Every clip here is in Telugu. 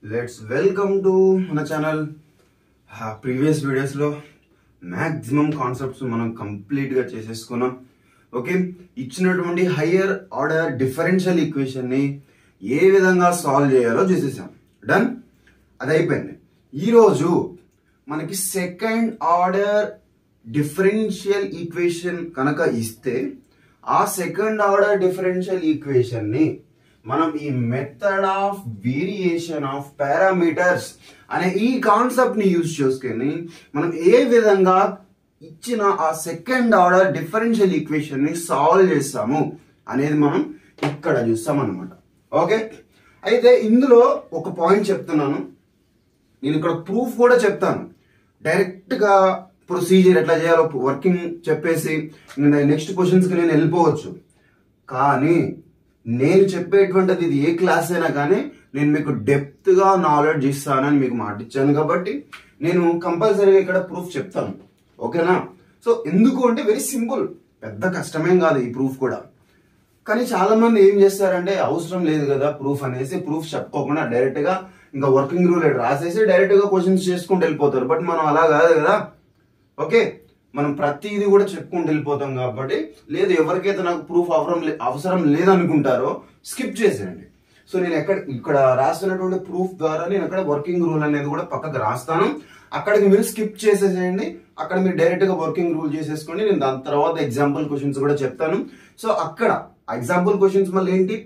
Let's welcome to మన ఛానల్. ప్రీవియస్ వీడియోస్లో మ్యాక్సిమం కాన్సెప్ట్స్ మనం కంప్లీట్గా చేసేసుకున్నాం. ఓకే, ఇచ్చినటువంటి హయ్యర్ ఆర్డర్ డిఫరెన్షియల్ ఈక్వేషన్ని ఏ విధంగా సాల్వ్ చేయాలో చూసేసాం. డన్, అది అయిపోయింది. ఈరోజు మనకి సెకండ్ ఆర్డర్ డిఫరెన్షియల్ ఈక్వేషన్ కనుక ఇస్తే ఆ సెకండ్ ఆర్డర్ డిఫరెన్షియల్ ఈక్వేషన్ని మనం ఈ method of variation of parameters అనే ఈ కాన్సెప్ట్ ని యూజ్ చేసుకొని మనం ఏ విధంగా ఇచ్చిన ఆ సెకండ్ ఆర్డర్ డిఫరెన్షియల్ ఈక్వేషన్ ని సాల్వ్ చేస్తాము అనేది మనం ఇక్కడ చూస్తాం అన్నమాట. ఓకే, అయితే ఇందులో ఒక పాయింట్ చెప్తున్నాను, నేను ఇక్కడ ప్రూఫ్ కూడా చెప్తాను. డైరెక్ట్ గా ప్రొసీజర్ ఎట్లా చేయాలో వర్కింగ్ చెప్పేసి నెక్స్ట్ క్వశ్చన్స్ కి నేను వెళ్ళిపోవచ్చు. కానీ నేను చెప్పేటువంటిది ఇది ఏ క్లాస్ అయినా కానీ నేను మీకు డెప్త్ గా నాలెడ్జ్ ఇస్తానని మీకు మాట ఇచ్చాను కాబట్టి నేను కంపల్సరీగా ఇక్కడ ప్రూఫ్ చెప్తాను. ఓకేనా? సో ఎందుకు అంటే వెరీ సింపుల్, పెద్ద కష్టమేం కాదు ఈ ప్రూఫ్ కూడా. కానీ చాలా మంది ఏం చేస్తారంటే అవసరం లేదు కదా ప్రూఫ్ అనేసి ప్రూఫ్ చెప్పుకోకుండా డైరెక్ట్ గా ఇంకా వర్కింగ్ రూల్ రాసేసి డైరెక్ట్ గా క్వశ్చన్స్ చేసుకుంటూ వెళ్ళిపోతారు. బట్ మనం అలా కాదు కదా. ఓకే, మనం ప్రతిదీ కూడా చెప్పుకుంటూ వెళ్ళిపోతాం కాబట్టి లేదు, ఎవరికైతే నాకు ప్రూఫ్ అవసరం లేదనుకుంటారో స్కిప్ చేసేయండి. సో నేను ఇక్కడ రాస్తున్నటువంటి ప్రూఫ్ ద్వారా నేను అక్కడ వర్కింగ్ రూల్ అనేది కూడా పక్కకు రాస్తాను. అక్కడికి మీరు స్కిప్ చేసేసేయండి, అక్కడ మీరు డైరెక్ట్ గా వర్కింగ్ రూల్ చేసేసుకోండి. నేను దాని తర్వాత ఎగ్జాంపుల్ క్వశ్చన్స్ కూడా చెప్తాను. సో అక్కడ ఎగ్జాంపుల్ క్వశ్చన్స్ మళ్ళీ ఏంటి,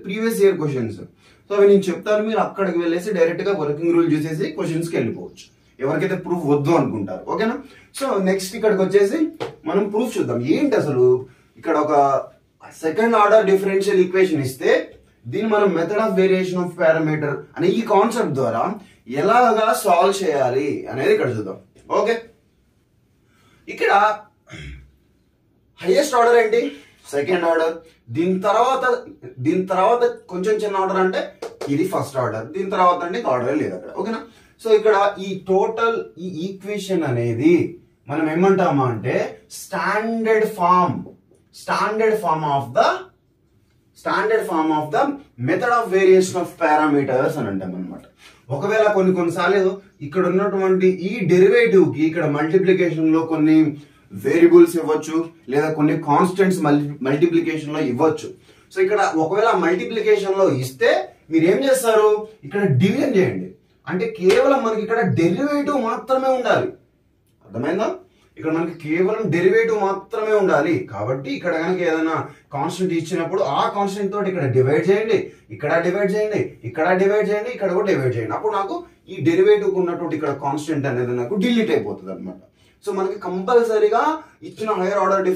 ప్రీవియస్ ఇయర్ క్వశ్చన్స్. సో అవి నేను చెప్తాను, మీరు అక్కడికి వెళ్ళేసి డైరెక్ట్ గా వర్కింగ్ రూల్ చేసేసి క్వశ్చన్స్ కి వెళ్ళిపోవచ్చు ఎవరికైతే ప్రూఫ్ వద్దు అనుకుంటారు. ఓకేనా? సో నెక్స్ట్ ఇక్కడికి వచ్చేసి మనం ప్రూఫ్ చూద్దాం. ఏంటి అసలు ఇక్కడ ఒక సెకండ్ ఆర్డర్ డిఫరెన్షియల్ ఈక్వేషన్ ఇస్తే దీన్ని మనం method of variation of parameter అనే ఈ కాన్సెప్ట్ ద్వారా ఎలాగా సాల్వ్ చేయాలి అనేది ఇక్కడ చూద్దాం. ఓకే, ఇక్కడ హైయెస్ట్ ఆర్డర్ ఏంటి, సెకండ్ ఆర్డర్. దీని తర్వాత కొంచెం చిన్న ఆర్డర్ అంటే ఇది ఫస్ట్ ఆర్డర్, దీని తర్వాత అంటే ఆర్డర్ లేదు అక్కడ. ఓకేనా? సో ఇక్కడ ఈ టోటల్ ఈ ఈక్వేషన్ అనేది మనం ఏమంటామా అంటే standard form of the method of variation of parameters అని అంటాం అనమాట. ఒకవేళ కొన్నిసార్లు ఇక్కడ ఉన్నటువంటి ఈ డెరివేటివ్ కి ఇక్కడ మల్టిప్లికేషన్ లో కొన్ని వేరియబుల్స్ ఇవ్వచ్చు, లేదా కొన్ని కాన్స్టెంట్స్ మల్టిప్లికేషన్ లో ఇవ్వచ్చు. సో ఇక్కడ ఒకవేళ మల్టిప్లికేషన్ లో ఇస్తే మీరు ఏం చేస్తారు, ఇక్కడ డివిజన్ చేయండి. అంటే కేవలం మనకి ఇక్కడ డెరివేటివ్ మాత్రమే ఉండాలి. అర్థమైందా? ఇక్కడ మనకి కేవలం డెరివేటివ్ మాత్రమే ఉండాలి. కాబట్టి ఇక్కడ కనుక ఏదైనా కాన్స్టెంట్ ఇచ్చినప్పుడు ఆ కాన్స్టెంట్ తోటి ఇక్కడ డివైడ్ చేయండి, ఇక్కడ డివైడ్ చేయండి, ఇక్కడ డివైడ్ చేయండి, ఇక్కడ కూడా డివైడ్ చేయండి. అప్పుడు నాకు ఈ డెరివేటివ్ ఉన్నటువంటి ఇక్కడ కాన్స్టెంట్ అనేది నాకు డిలీట్ అయిపోతుంది అనమాట. సో మనకి కంపల్సరీగా ఇచ్చిన హైయర్ ఆర్డర్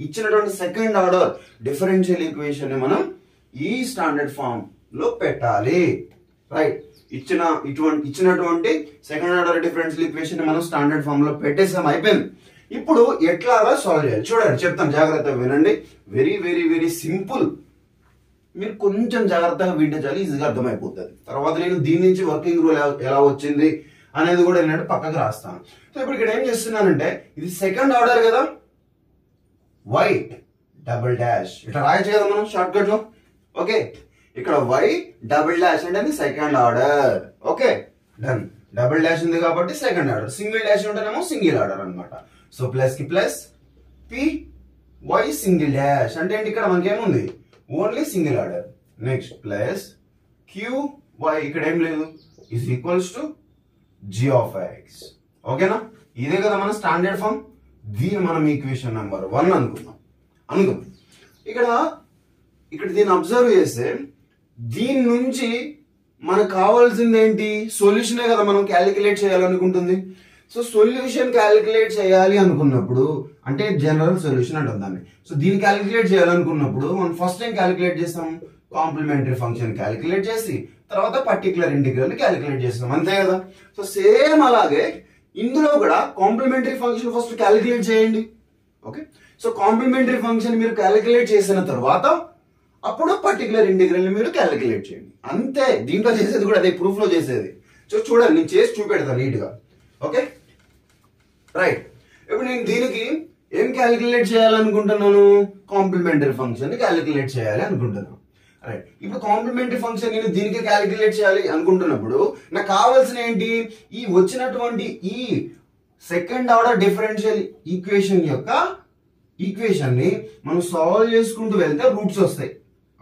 ఇచ్చినటువంటి సెకండ్ ఆర్డర్ డిఫరెన్షియల్ ఈక్వేషన్ ని మనం ఈ స్టాండర్డ్ ఫామ్ లో పెట్టాలి. రైట్, ఇచ్చినటువంటి సెకండ్ ఆర్డర్ డిఫరెన్షియల్ ఈక్వేషన్ ని మనం స్టాండర్డ్ ఫామ్ లో పెట్టేసాం, అయిపోయింది. ఇప్పుడు ఎట్లాగా సాల్వ్ చేయాలి చూడండి, చెప్తాను, జాగ్రత్తగా వినండి. Very very very simple. మీరు కొంచెం జాగ్రత్తగా వింటే చాలు, ఈజీగా అర్థమైపోతుంది. తర్వాత నేను దీని నుంచి వర్కింగ్ రూల్ ఎలా వచ్చింది అనేది కూడా ఏంటంటే పక్కకు రాస్తాను. సో ఇప్పుడు ఇక్కడ ఏం చేస్తున్నానంటే ఇది సెకండ్ ఆర్డర్ కదా, వై డబుల్ డాష్ ఇట్లా రాయొచ్చు కదా మనం షార్ట్ కట్ లో. ఓకే, ఇక్కడ వై డబుల్ డాష్ అంటే second order. Okay, done. Double dash ఉంది కాబట్టి సెకండ్ ఆర్డర్, సింగిల్ డాష్ ఉంటేనేమో సింగిల్ ఆర్డర్ అనమాట. సో ప్లస్ కి plus P Y single dash అంటే ఏంటి, ఇక్కడ మనకేముంది only single order. Next plus Q Y ఇక్కడ ఏం లేదు is equals to G of X. ఓకేనా? ఇదే కదా మన స్టాండర్డ్ ఫామ్. దీన్ని మనం ఈక్వేషన్ నెంబర్ 1 అనుకుందాం. ఇక్కడ దీన్ని అబ్జర్వ్ చేస్తే దీని నుంచి మనకు కావాల్సింది ఏంటి, సొల్యూషనే కదా మనం క్యాలిక్యులేట్ చేయాలనుకుంటుంది. సో సొల్యూషన్ క్యాలిక్యులేట్ చేయాలి అనుకున్నప్పుడు అంటే జనరల్ సొల్యూషన్ అంటాం దాన్ని. సో దీన్ని క్యాలిక్యులేట్ చేయాలనుకున్నప్పుడు మనం ఫస్ట్ టైం క్యాలిక్యులేట్ చేస్తాం, కాంప్లిమెంటరీ ఫంక్షన్ క్యాలిక్యులేట్ చేసి తర్వాత పర్టికులర్ ఇంటిగ్రల్ క్యాలిక్యులేట్ చేస్తాం, అంతే కదా. సో సేమ్ అలాగే ఇందులో కూడా కాంప్లిమెంటరీ ఫంక్షన్ ఫస్ట్ క్యాలిక్యులేట్ చేయండి. ఓకే, సో కాంప్లిమెంటరీ ఫంక్షన్ మీరు క్యాలిక్యులేట్ చేసిన తర్వాత అప్పుడు పర్టికులర్ ఇంటిగ్రల్ ని మీరు క్యాలిక్యులేట్ చేయండి, అంతే. దీంట్లో చేసేది కూడా అదే, ప్రూఫ్ లో చేసేది. సో చూడండి, నేను చేసి చూపెడతాను నీట్ గా. Okay, right. ఇప్పుడు నేను దీనికి ఏం క్యాలిక్యులేట్ చేయాలనుకుంటున్నాను, కాంప్లిమెంటరీ ఫంక్షన్ క్యాలిక్యులేట్ చేయాలి అనుకుంటున్నాను. రైట్. ఇప్పుడు కాంప్లిమెంటరీ ఫంక్షన్ నేను దీనికి క్యాలిక్యులేట్ చేయాలి అనుకుంటున్నప్పుడు నాకు కావాల్సిన ఏంటి, ఈ వచ్చినటువంటి ఈ సెకండ్ ఆర్డర్ డిఫరెన్షియల్ ఈక్వేషన్ ని మనం సాల్వ్ చేసుకుంటూ వెళ్తే రూట్స్ వస్తాయి.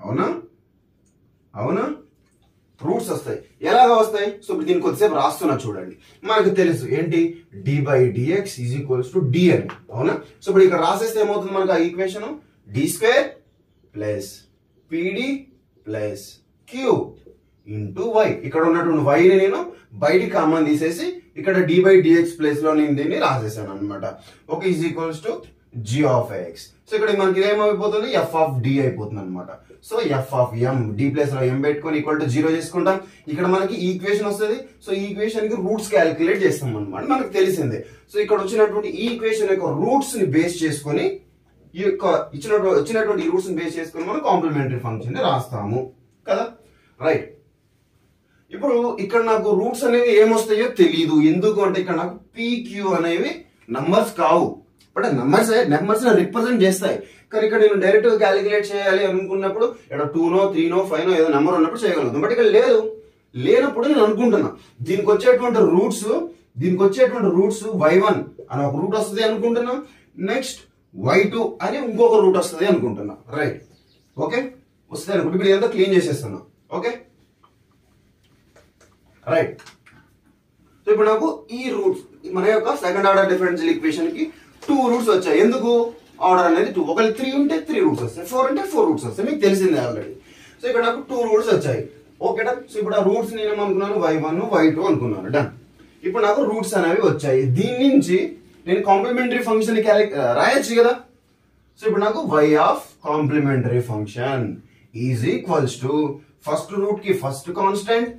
అవునా అవునా, రూట్స్ వస్తాయి. ఎలాగా వస్తాయి? సో ఇప్పుడు దీన్ని కొద్దిసేపు రాస్తున్నా చూడండి. మనకు తెలుసు ఏంటి, d/dx is equals to d అని. అవునా, సో ఇప్పుడు ఇక్కడ రాసేస్తే ఏమవుతుంది మనకు ఆ equation, d² plus pd plus q into y. ఇక్కడ ఉన్నటువంటి y ని నేను బయటికి కామన్ తీసేసి ఇక్కడ d/dx ప్లేస్ లో నేను దీన్ని రాసేసాను అనమాట. Okay, is equals to g of x. So ఇక్కడ మనకి ఏమైపోతుంది, f of d అయిపోతుంది అనమాట. So f of m, d place లో m పెట్టుకొని ఈక్వల్ టు 0 చేసుకుంటాం. ఇక్కడ మనకి ఈక్వేషన్ వస్తుంది. సో ఈ ఈక్వేషన్ కి రూట్స్ క్యాలిక్యులేట్ చేస్తాం అనమాట, మనకు తెలిసిందే. సో ఇక్కడ వచ్చినటువంటి ఈ ఈక్వేషన్ యొక్క రూట్స్ ని బేస్ చేసుకొని ఈ యొక్క వచ్చినటువంటి రూట్స్ ని బేస్ చేసుకొని మనం కాంప్లిమెంటరీ ఫంక్షన్ ని రాస్తాము కదా. రైట్. ఇప్పుడు ఇక్కడ నాకు రూట్స్ అనేవి ఏమొస్తాయో తెలియదు. ఎందుకు అంటే ఇక్కడ నాకు PQ అనేవి నంబర్స్ కావు, బట్ నంబర్స్ రిప్రజెంట్ చేస్తాయి. కానీ ఇక్కడ నేను డైరెక్ట్ గా క్యాలిక్యులేట్ చేయాలి అనుకున్నప్పుడు ఇక్కడ 2నో 3నో 5నో ఏదో నెంబర్ ఉన్నప్పుడు చేయగలుగుతాం. బట్ ఇక్కడ లేనప్పుడు నేను అనుకుంటున్నా దీనికి వచ్చేటువంటి రూట్స్ y1 అని ఒక రూట్ వస్తుంది అనుకుంటున్నాం, నెక్స్ట్ y2 అని ఇంకొక రూట్ వస్తుంది అనుకుంటున్నా. రైట్. ఓకే, వస్తుంది అనుకుంటే ఇప్పుడు ఇదంతా క్లీన్ చేసేస్తున్నా. Okay, right. సో ఇప్పుడు నాకు ఈ రూట్స్ మన యొక్క సెకండ్ ఆర్డర్ డిఫరెన్షియల్ ఈక్వేషన్ కి 2 రూట్స్ వచ్చాయి. ఎందుకు, ఆర్డర్ అనేది 2. ఒకవేళ 3 ఉంటే 3 రూట్స్ వస్తాయి, 4 ఉంటే 4 రూట్స్ వస్తాయి, మీకు తెలిసిందే ఆల్రెడీ. సో ఇక్కడ నాకు 2 రూట్స్ వచ్చాయి. Okay done. సో ఇప్పుడు ఆ రూట్స్ నేను ఏమనుకున్నాను, y1 y2 అనుకున్నాను. డన్. ఇప్పుడు నాకు రూట్స్ అనేవి వచ్చాయి. దీని నుంచి నేను కాంప్లిమెంటరీ ఫంక్షన్ రాయొచ్చు కదా. సో ఇప్పుడు నాకు y of complementary function is equals to first root కి ఫస్ట్ కాన్స్టెంట్,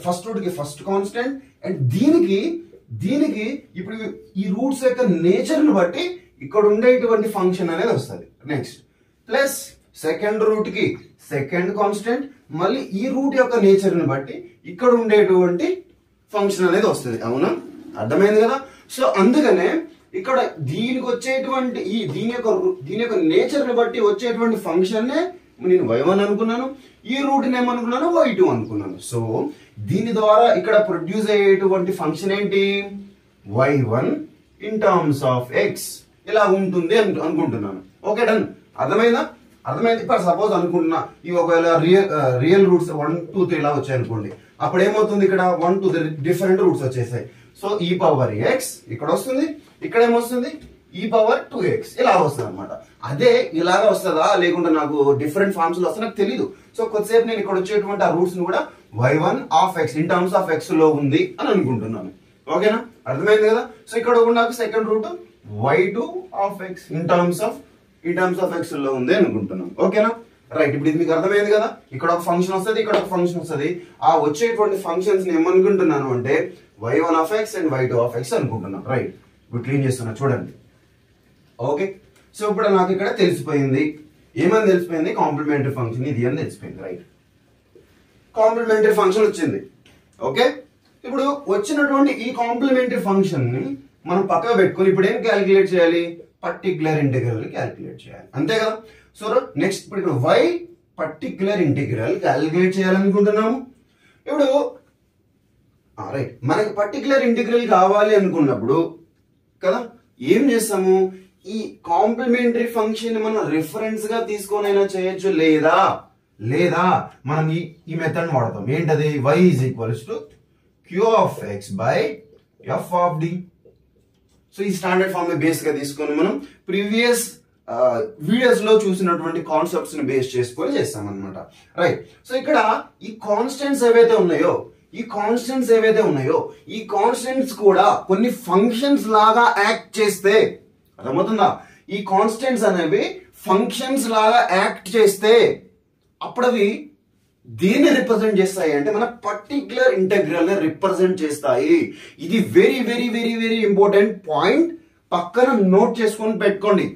ఫస్ట్ రూట్ కి ఫస్ట్ కాన్స్టెంట్, అండ్ దీనికి ఇప్పుడు ఈ రూట్స్ యొక్క నేచర్ ని బట్టి ఇక్కడ ఉండేటువంటి ఫంక్షన్ అనేది వస్తుంది. నెక్స్ట్ ప్లస్ సెకండ్ రూట్ కి సెకండ్ కాన్స్టెంట్, మళ్ళీ ఈ రూట్ యొక్క నేచర్ ని బట్టి ఇక్కడ ఉండేటువంటి ఫంక్షన్ అనేది వస్తుంది. అవునా, అర్థమైంది కదా. సో అందుకనే ఇక్కడ దీనికి వచ్చేటువంటి దీని యొక్క నేచర్ ని బట్టి వచ్చేటువంటి ఫంక్షన్ నే నేను y1 అనుకున్నాను, ఈ రూట్ ని ఏమనుకున్నాను, y2 అనుకున్నాను. సో దీని ద్వారా ఇక్కడ ప్రొడ్యూస్ అయ్యేటువంటి ఫంక్షన్ ఏంటి, y1 in terms of x ఇలా ఉంటుంది అనుకుంటున్నాను. Okay done. అర్థమైంది. ఇప్పుడు సపోజ్ అనుకుంటున్నా ఈ ఒకవేళ రియల్ రూట్స్ 1 2 3 ఇలా వచ్చాయి అనుకోండి, అప్పుడు ఏమవుతుంది, ఇక్కడ 1 2 డిఫరెంట్ రూట్స్ వచ్చేసాయి. సో e పవర్ x ఇక్కడ వస్తుంది, ఇక్కడ ఏమొస్తుంది e పవర్ 2x ఇలా వస్తుంది అనమాట. అదే ఇలాగా వస్తుందా లేకుంటే నాకు డిఫరెంట్ ఫార్మ్స్ లో వస్తా నాకు తెలీదు. సో కొద్దిసేపు నేను ఇక్కడ వచ్చేటువంటి ఆ రూట్స్ ని కూడా y1 of x in terms of x లో ఉంది అని అనుకుంటున్నాను. ఓకేనా, అర్థమైంది కదా. సో ఇక్కడ నాకు second root y2 of x in terms of x లో ఉంది అనుకుంటున్నాను. ఓకేనా, రైట్. ఇప్పుడు ఇది మీకు అర్థమైంది కదా. ఇక్కడ ఒక ఫంక్షన్ వస్తుంది, ఇక్కడ ఒక ఫంక్షన్ వస్తుంది. ఆ వచ్చేటువంటి ఫంక్షన్స్ ని ఏమనుకుంటున్నాను అంటే y1 of x and y2 of x అనుకుంటున్నాను. రైట్. ఇప్పుడు క్లీన్ చేస్తున్నా చూడండి. ఓకే, సో ఇప్పుడు నాకు ఇక్కడ తెలిసిపోయింది, ఏమని తెలిసిపోయింది, కాంప్లిమెంటరీ ఫంక్షన్ ఇది అని తెలిసిపోయింది. రైట్, కాంప్లిమెంటరీ ఫంక్షన్ వచ్చింది. ఓకే, ఇప్పుడు వచ్చినటువంటి ఈ కాంప్లిమెంటరీ ఫంక్షన్ ని మనం పక్కన పెట్టుకొని ఇప్పుడు ఏం క్యాలిక్యులేట్ చేయాలి, పర్టిక్యులర్ ఇంటిగ్రల్ క్యాలిక్యులేట్ చేయాలి, అంతే కదా. సో నెక్స్ట్ ఇప్పుడు ఇక్కడ y పర్టిక్యులర్ ఇంటిగ్రల్ క్యాలిక్యులేట్ చేయాలనుకుంటున్నాము. ఇప్పుడు రైట్, మనకి పర్టిక్యులర్ ఇంటిగ్రల్ కావాలి అనుకున్నప్పుడు కదా ఏం చేస్తాము, ఈ కాంప్లిమెంటరీ ఫంక్షన్ మనం రిఫరెన్స్ గా తీసుకొనైనా చేయొచ్చు, లేదా మనం ఈ మెథడ్ వాడతాం. ఏంటది, y is equals to q of x by f of d. So ఈ స్టాండర్డ్ ఫామ్ ని బేస్ గా తీసుకొని మనం ప్రీవియస్ వీడియోస్ లో చూసినటువంటి కాన్సెప్ట్స్ ని బేస్ చేసుకొని చేస్తాం అనమాట. రైట్. సో ఇక్కడ ఈ కాన్స్టెంట్స్ ఏవైతే ఉన్నాయో ఈ కాన్స్టెంట్స్ కూడా కొన్ని ఫంక్షన్స్ లాగా యాక్ట్ చేస్తే, అర్థమవుతుందా, ఈ కాన్స్టెంట్స్ అనేవి ఫంక్షన్స్ లాగా యాక్ట్ చేస్తే అప్పుడు అవి దేన్ని రిప్రజెంట్ చేస్తాయి అంటే మన పర్టిక్యులర్ ఇంటెగ్రల్ ని రిప్రజెంట్ చేస్తాయి. ఇది very very very very important point, పక్కన నోట్ చేసుకొని పెట్టుకోండి.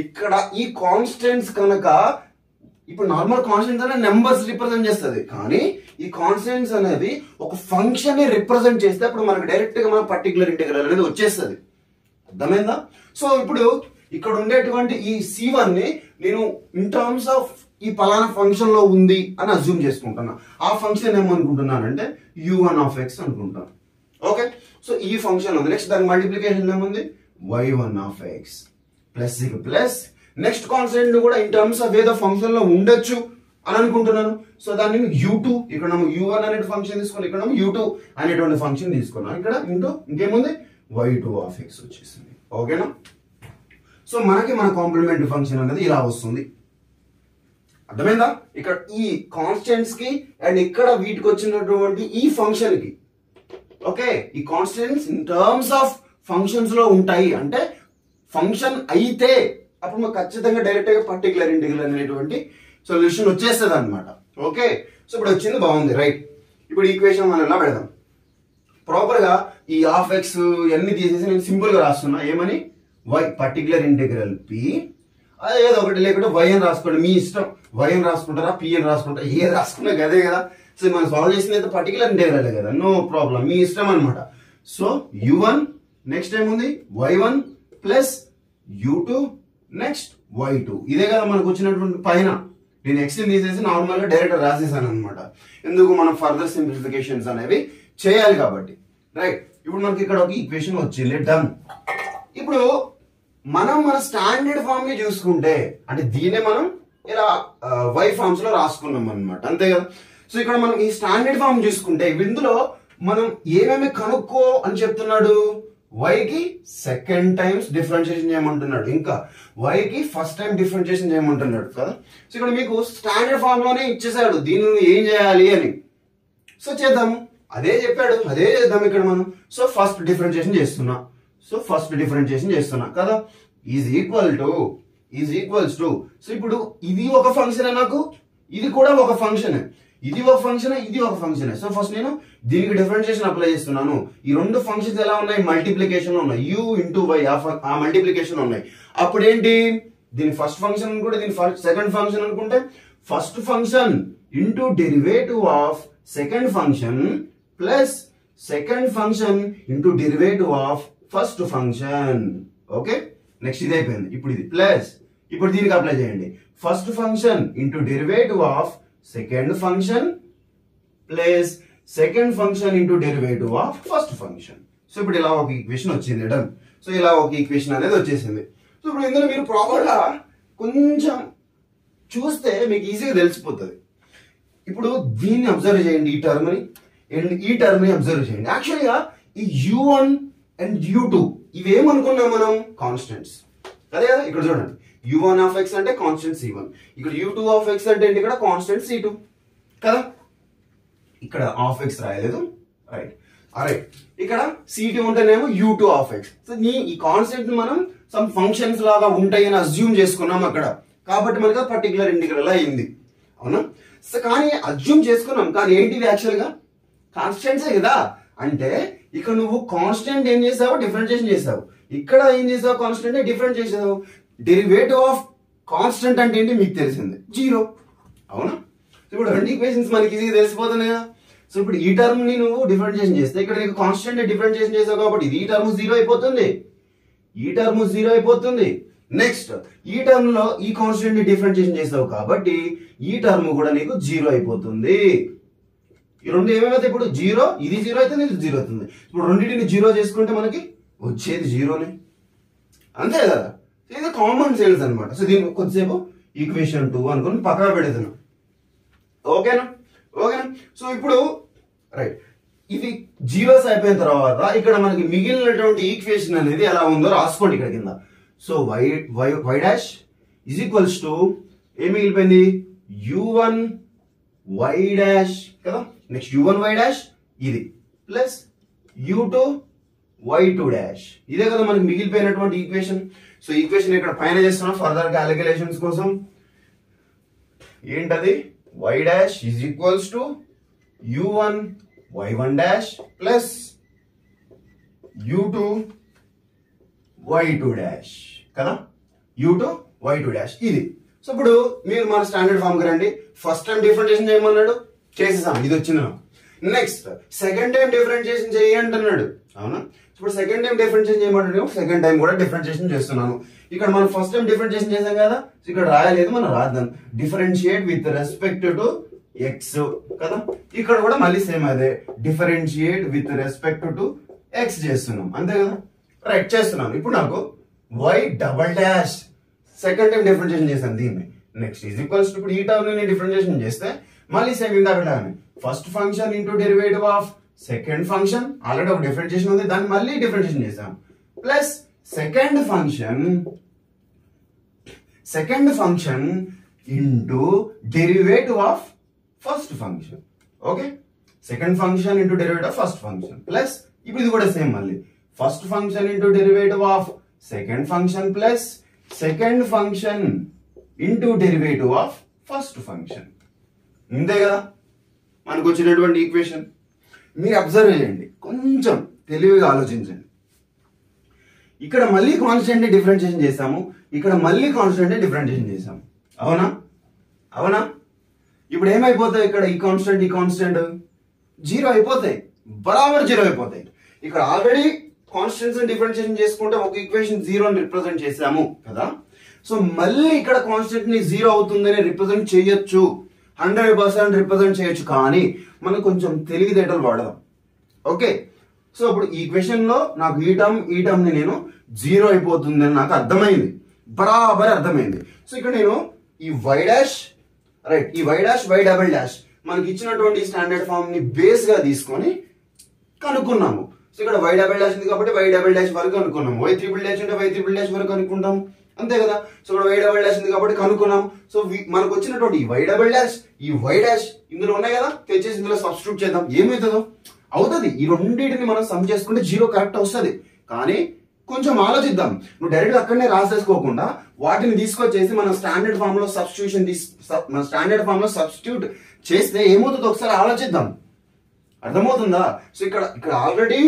ఇక్కడ ఈ కాన్స్టెంట్స్ కనుక ఇప్పుడు నార్మల్ కాన్స్టెంట్స్ అనే నెంబర్స్ రిప్రజెంట్ చేస్తుంది, కానీ ఈ కాన్స్టెంట్స్ అనేది ఒక ఫంక్షన్ ని రిప్రజెంట్ చేస్తే అప్పుడు మనకు డైరెక్ట్ గా మన పర్టిక్యులర్ ఇంటెగ్రల్ అనేది వచ్చేస్తుంది. అర్థమైందా. సో ఇప్పుడు ఇక్కడ ఉండేటువంటి ఈ C1 ని నేను ఇన్ టర్మ్స్ ఆఫ్ ఈ పలానా ఫంక్షన్ లో ఉంది అని అజ్యూమ్ చేసుకుంటున్నా. ఆ ఫంక్షన్ ఏమనుకుంటున్నానంటే u1 అనుకుంటాను. ఓకే, సో ఈ ఫంక్షన్ ఉంది. నెక్స్ట్ దాని మల్టిప్లికేషన్ ఏముంది y1 plus plus next constant కూడా ఇన్ టర్మ్స్ ఆఫ్ ఏదో ఫంక్షన్ లో ఉండొచ్చు అని అనుకుంటున్నాను. సో దాన్ని u2 ఇక్కడ u1 అనే ఫంక్షన్ తీసుకుని ఇక్కడ u2 అనేటువంటి ఫంక్షన్ తీసుకున్నాను. ఇక్కడ ఇంకేముంది y2 వచ్చేసింది. ఓకేనా? సో మనకి మన కాంప్లిమెంటరీ ఫంక్షన్ అనేది ఇలా వస్తుంది. అర్థమైందా? ఇక్కడ ఈ కాన్స్టెంట్స్ కి అండ్ ఇక్కడ వీటికి వచ్చినటువంటి ఈ ఫంక్షన్ కి, ఓకే, ఈ constants in terms of functions లో ఉంటాయి. అంటే ఫంక్షన్ అయితే అప్పుడు మనకు ఖచ్చితంగా డైరెక్ట్ గా పర్టికులర్ ఇంటిగ్రల్ అనేటువంటి సొల్యూషన్ వచ్చేస్తుంది అనమాట. ఓకే, సో ఇప్పుడు వచ్చింది, బాగుంది, రైట్. ఇప్పుడు ఈక్వేషన్ మనం ఎలా పెడదాం? ప్రాపర్ గా ఈ ఆఫ్ ఎక్స్ ఇవన్నీ తీసేసి నేను సింపుల్ గా రాస్తున్నా. ఏమని? y పర్టికులర్ ఇంటిగ్రల్ p, అదే ఏదో ఒకటి లేకుంటే y అని రాసుకోండి, మీ ఇష్టం. y అని రాసుకుంటారా, p అని రాసుకుంటారా, ఏ రాసుకున్నా అదే కదా. సో మనం సాల్వ్ చేసింది అయితే పర్టికులర్ ఇంటిగ్రల్ కదా, నో ప్రాబ్లం, మీ ఇష్టం అనమాట. సో u1 నెక్స్ట్ ఏముంది y1 plus u2 next y2, ఇదే కదా మనకు వచ్చినటువంటి పైన. నేను x ని తీసేసి నార్మల్ గా డైరెక్ట్ రాసేసాను అనమాట. ఎందుకు? మనం ఫర్దర్ సింప్లిఫికేషన్స్ అనేవి చేయాలి కాబట్టి, రైట్. ఇప్పుడు మనకి ఇక్కడ ఒక ఈక్వేషన్ వచ్చింది, డన్. ఇప్పుడు మనం మన స్టాండర్డ్ ఫామ్ ని చూసుకుంటే, అంటే దీన్నే మనం ఇలా y ఫార్మ్స్ లో రాసుకున్నాం అనమాట, అంతే కదా. సో ఇక్కడ మనం ఈ స్టాండర్డ్ ఫామ్ చూసుకుంటే ఇందులో మనం ఏమేమి కనుక్కో అని చెప్తున్నాడు? y కి సెకండ్ టైమ్స్ డిఫరెన్షియేషన్ చేయమంటున్నాడు, ఇంకా y కి ఫస్ట్ టైం డిఫరెన్షియేషన్ చేయమంటున్నాడు కదా. సో ఇక్కడ మీకు స్టాండర్డ్ ఫామ్ లోనే ఇచ్చేసాడు దీన్ని ఏం చేయాలి అని. సో చేద్దాము, అదే చెప్పాడు, అదే చేద్దాం ఇక్కడ మనం. సో ఫస్ట్ డిఫరెన్షియేషన్ చేస్తున్నా, కదా, ఈజ్ ఈక్వల్స్ టు. సో ఇప్పుడు ఇది ఒక ఫంక్షన్, నాకు ఇది కూడా ఒక ఫంక్షన్, ఇది ఒక ఫంక్షన్. సో ఫస్ట్ నేను దీనికి డిఫరెన్షియేషన్ అప్లై చేస్తున్నాను. ఈ రెండు ఫంక్షన్స్ ఎలా ఉన్నాయి? మల్టిప్లికేషన్ లో ఉన్నాయి, u ఇంటూ y, ఆ మల్టిప్లికేషన్ ఉన్నాయి. అప్పుడు ఏంటి? దీని ఫస్ట్ ఫంక్షన్ అనుకుంటే దీని సెకండ్ ఫంక్షన్ అనుకుంటే first function into derivative of second function plus second function into derivative of first function. Okay, next ఇది అయిపోయింది. ఇప్పుడు ఇది ప్లస్, ఇప్పుడు దీనికి అప్లై చేయండి. First function into derivative of second function plus second function into derivative of first function. So ఇప్పుడు ఇలా ఒక ఈక్వేషన్ వచ్చింది, డన్. సో ఇలా ఒక ఈక్వేషన్ అనేది వచ్చేసింది. సో ఇప్పుడు ఇందులో మీరు ప్రాపర్ గా కొంచెం చూస్తే మీకు ఈజీగా తెలిసిపోతుంది. ఇప్పుడు దీన్ని అబ్జర్వ్ చేయండి, ఈ టర్మ్ ని అండ్ ఈ టర్మ్ ని అబ్జర్వ్ చేయండి. యాక్చువల్గా ఈ u1 అండ్ u2 ఇవేమనుకున్నాం మనం? కాన్స్టెంట్స్, అదే కదా. ఇక్కడ చూడండి, u1 అంటే కాన్స్టెంట్ c1, ఇక్కడ u2 అంటే ఏంటి? ఇక్కడ కాన్స్టెంట్ c2 కదా. ఇక్కడ ఆఫ్ ఎక్స్ రాయలేదు, రైట్. రైట్, ఇక్కడ c2 ఉంటేనేమో u2 సో ఈ కాన్స్టెంట్ మనం సమ్ ఫంక్షన్స్ లాగా ఉంటాయి అని అజ్యూమ్ చేసుకున్నాం అక్కడ, కాబట్టి మనకు పర్టికులర్ ఇంటిగ్రల్ అయింది, అవునా. సో కానీ అజ్యూమ్ చేసుకున్నాం, కానీ ఏంటిది యాక్చువల్ గా? కాన్స్టెంట్సే కదా. అంటే ఇక్కడ నువ్వు కాన్స్టెంట్ ఏం చేసావు? డిఫరెన్షియేషన్ చేసావు. ఇక్కడ ఏం చేసావు? కాన్స్టెంట్ డిఫరెంట్ చేసావు. డెరివేటివ్ ఆఫ్ కాన్స్టెంట్ అంటే ఏంటి మీకు తెలిసింది? 0, అవునా. ఇప్పుడు రెండు ఈక్వేషన్స్ మనకి ఈజీగా తెలిసిపోతుంది కదా. సో ఇప్పుడు ఈ టర్మ్ ని నువ్వు డిఫరెన్షియేషన్ చేస్తే ఇక్కడ నీకు కాన్స్టెంట్ డిఫరెన్షియేషన్ చేసావు కాబట్టి ఈ టర్మ్ 0 అయిపోతుంది, ఈ టర్మ్ 0 అయిపోతుంది. నెక్స్ట్ ఈ టర్మ్ లో ఈ కాన్స్టెంట్ ని డిఫరెన్షియేషన్ చేసావు కాబట్టి ఈ టర్మ్ కూడా నీకు 0 అయిపోతుంది. ఈ రెండు ఏమైతే ఇప్పుడు 0, ఇది 0 అవుతుంది, ఇది 0 అవుతుంది. ఇప్పుడు రెండింటిని 0 చేసుకుంటే మనకి వచ్చేది 0నే, అంతే కదా. ఇది కామన్ సెన్స్ అనమాట. సో దీన్ని కొద్దిసేపు ఈక్వేషన్ 2 అనుకుని పక్కన పెడుతున్నాం, ఓకేనా. సో ఇప్పుడు రైట్, ఇది జీరోస్ అయిపోయిన తర్వాత ఇక్కడ మనకి మిగిలినటువంటి ఈక్వేషన్ అనేది ఎలా ఉందో రాసుకోండి ఇక్కడ కింద. So y dash is equals to ఏం మిగిలిపోయింది? u1 y డాష్ కదా. నెక్స్ట్ u1 y డాష్ ఇది ప్లస్ u2 y2 డాష్, ఇదే కదా మనకి మిగిలిపోయినటువంటి ఈక్వేషన్. సో ఈక్వేషన్ ఇక్కడ పైన చేస్తున్నాం ఫర్దర్ క్యాలిక్యులేషన్స్ కోసం. ఏంటది? y dash is equals to u1 y1 dash plus u2 y2 dash కదా, u2 y2 డాష్ ఇది. సో ఇప్పుడు మీరు మన స్టాండర్డ్ ఫామ్ కి రండి. ఫస్ట్ టైం డిఫరెన్షియేషన్ చేయమన్నాడు, చేసేసాం, ఇది వచ్చింది. నెక్స్ట్ సెకండ్ టైం డిఫరెన్షియేషన్ చేయి అంటున్నాడు. అవునా? ఇప్పుడు సెకండ్ టైం డిఫరెన్షియేషన్ చేయమంటాడు. సెకండ్ టైం కూడా డిఫరెన్షియేషన్ చేస్తున్నాను. ఇక్కడ మనం ఫస్ట్ టైం డిఫరెన్షియేషన్ చేసాం కదా, ఇక్కడ రాయలేదు, మనం రాద్దాం. Differentiate with respect to x కదా. ఇక్కడ కూడా మళ్ళీ సేమ్ అదే, differentiate with respect to x చేస్తున్నాం, అంతే కదా. రైట్, చేస్తున్నాను. ఇప్పుడు నాకు y double dash second time differentiation చేశాను దీన్ని. నెక్స్ట్ ఈజ్ ఈక్వల్స్ టు, ఇప్పుడు ఈ టర్మ్ ని డిఫరెన్షియేషన్ చేస్తే మళ్ళీ సేమ్ ఇందాక first function into derivative of second function, already ఒక డిఫరెన్షియేషన్ ఉంది, దాన్ని మళ్ళీ డిఫరెన్షియేషన్ చేశాం, plus second function into derivative of first function. Okay, second function into derivative of first function plus ఇప్పుడు ఇది కూడా సేమ్ మళ్ళీ first function into derivative of second function plus second function into derivative of first function. ఇంతే కదా మనకు వచ్చినటువంటి ఈక్వేషన్. మీరు అబ్జర్వ్ చేయండి, కొంచెం తెలివిగా ఆలోచించండి. ఇక్కడ మళ్ళీ కాన్స్టెంట్ డిఫరెన్షియేషన్ చేసాము, ఇక్కడ మళ్ళీ కాన్స్టెంట్ డిఫరెన్షియేషన్ చేసాము. అవునా? అవునా? ఇప్పుడు ఏమైపోతాయి, ఇక్కడ ఈ కాన్స్టెంట్ జీరో అయిపోతాయి, బరాబర్ జీరో అయిపోతాయి. ఇక్కడ ఆల్రెడీ కాన్స్టెంట్స్ డిఫరెన్షియేషన్ చేసుకుంటే ఒక ఈక్వేషన్ జీరో అని రిప్రజెంట్ చేసాము కదా. సో మళ్ళీ ఇక్కడ కాన్స్టెంట్ ని జీరో అవుతుందని రిప్రజెంట్ చేయొచ్చు, 100% రిప్రజెంట్ చేయొచ్చు, కానీ మనం కొంచెం తెలివితేటలు వాడదాం. ఓకే, సో ఇప్పుడు ఈ ఈక్వేషన్ లో నాకు ఈ టర్మ్ ని నేను జీరో అయిపోతుంది అని నాకు అర్థమైంది, బరాబర్ అర్థమైంది. సో ఇక్కడ నేను ఈ వై డాష్, రైట్, ఈ y dash y double dash మనకి ఇచ్చినటువంటి స్టాండర్డ్ ఫామ్ ని బేస్ గా తీసుకొని కనుక్కున్నాము. సో ఇక్కడ వై డబల్ డాష్ ఉంది కాబట్టి వై డబల్ డాష్ వరకు కనుక్కున్నాము, వై త్రిబుల్ డాష్ ఉంటే వై త్రిబుల్ డాష్ వరకు కనుక్కుంటాం, అంతే కదా. సో ఇక్కడ వై డబల్ డాష్ ఉంది కాబట్టి కనుక్కున్నాం. సో మనకు వచ్చినటువంటి ఈ వై డబల్ డాష్, ఈ వై డాష్ ఇందులో ఉన్నాయి కదా, తెచ్చేసి ఇందులో సబ్స్టిట్యూట్ చేద్దాం, ఏమవుతుందో అవుతుంది. ఈ రెండింటిని మనం సమ్ చేసుకుంటే జీరో కరెక్ట్ వస్తుంది. కానీ కొంచెం ఆలోచిద్దాం. నువ్వు డైరెక్ట్ అక్కడనే రాసేసుకోకుండా వాటిని తీసుకొచ్చేసి మన స్టాండర్డ్ ఫామ్ లో సబ్స్టిట్యూట్ చేస్తే ఏమవుతుందో ఒకసారి ఆలోచిద్దాం. అర్థమవుతుందా? సో ఇక్కడ ఆల్రెడీ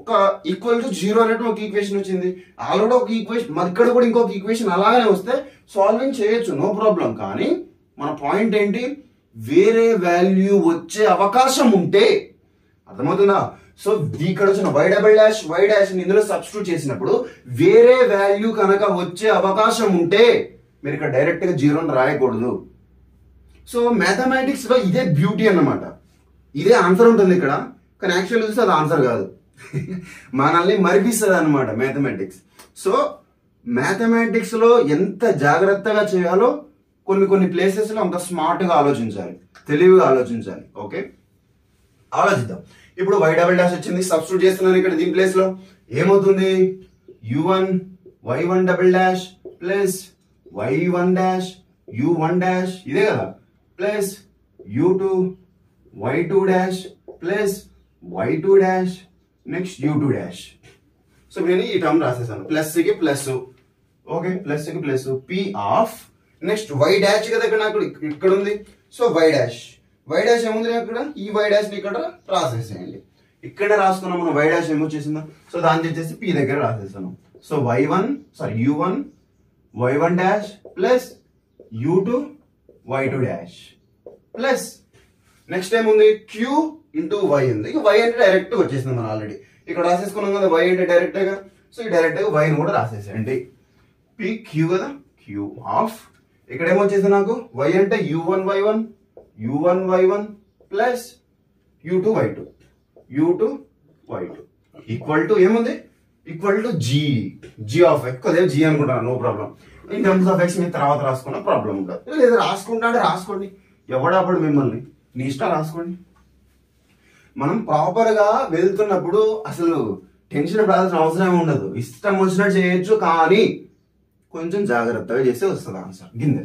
ఒక ఈక్వల్ టు జీరో అనేటు ఒక ఈక్వేషన్ వచ్చింది, ఆల్రెడీ ఒక ఈక్వేషన్, మరి ఇక్కడ కూడా ఇంకొక ఈక్వేషన్ అలాగనే వస్తే సాల్వింగ్ చేయొచ్చు, నో ప్రాబ్లం. కానీ మన పాయింట్ ఏంటి, వేరే వాల్యూ వచ్చే అవకాశం ఉంటే, అర్థమవుతుందా? సో ఇక్కడ వచ్చిన y double dash y dash ఇందులో సబ్స్టిట్యూట్ చేసినప్పుడు వేరే వాల్యూ కనుక వచ్చే అవకాశం ఉంటే మీరు ఇక్కడ డైరెక్ట్ గా జీరోని రాయకూడదు. సో మ్యాథమెటిక్స్ లో ఇదే బ్యూటీ అన్నమాట, ఇదే ఆన్సర్ ఉంటుంది ఇక్కడ, కానీ యాక్చువల్ చూస్తే అది ఆన్సర్ కాదు, మనల్ని మరిపిస్తుంది అనమాట మ్యాథమెటిక్స్. సో మ్యాథమెటిక్స్ లో ఎంత జాగ్రత్తగా చేయాలో కొన్ని ప్లేసెస్ లో అంత స్మార్ట్ గా ఆలోచించాలి, తెలివిగా ఆలోచించాలి. ఓకే, ఆలోచిద్దాం. ఇప్పుడు వై డబల్ డాష్ వచ్చింది, సబ్స్టిట్యూట్ చేస్తున్నాను ఇక్కడ దీని ప్లేస్ లో, ఏమవుతుంది, u1 y1 double dash plus y1 dash u1 dash, ఇదే కదా, plus u2 y2 dash plus y2 dash next u2 dash. So నేను ఈ టర్మ్ రాసేసాను, ప్లస్ కి ప్లస్, ఓకే, ప్లస్ కి plus p of next y dash కదా ఇక్కడ నాకు ఇక్కడ ఉంది. సో y డాష్ ఏముంది అక్కడ, ఈ y డాష్ ని ఇక్కడ రాసేసేయండి, ఇక్కడ రాసుకున్నాం మనం. y డాష్ ఏమొచ్చేసిందో, సో దాన్ని తెచ్చేసి p దగ్గర రాసేసాను. So u1 y1 dash plus u2 y2 dash plus next ఏముంది, q ఇంటూ y ఉంది. y అంటే డైరెక్ట్ వచ్చేసింది మనం ఆల్రెడీ ఇక్కడ రాసేసుకున్నాం కదా, y అంటే డైరెక్ట్ గా. సో ఈ డైరెక్ట్ గా y ని కూడా రాసేసేయండి, pq కదా, q ఆఫ్ ఇక్కడ ఏమొచ్చేసింది నాకు, y అంటే u1 y1 plus u2 y2 equal to ఏముంది, equal to g of x, అదే g అనుకుంటాను, no problem. In terms of x మీరు తర్వాత రాసుకున్న ప్రాబ్లం ఉండదు, లేదా రాసుకుంటా అంటే రాసుకోండి, ఎవడప్పుడు మిమ్మల్ని, నీ ఇష్టం రాసుకోండి. మనం ప్రాపర్ గా వెళ్తున్నప్పుడు అసలు టెన్షన్ పడాల్సిన అవసరం ఉండదు, ఇష్టం వచ్చినట్టు చేయొచ్చు, కానీ కొంచెం జాగ్రత్తగా చేస్తే వస్తుంది ఆన్సర్ గిందే.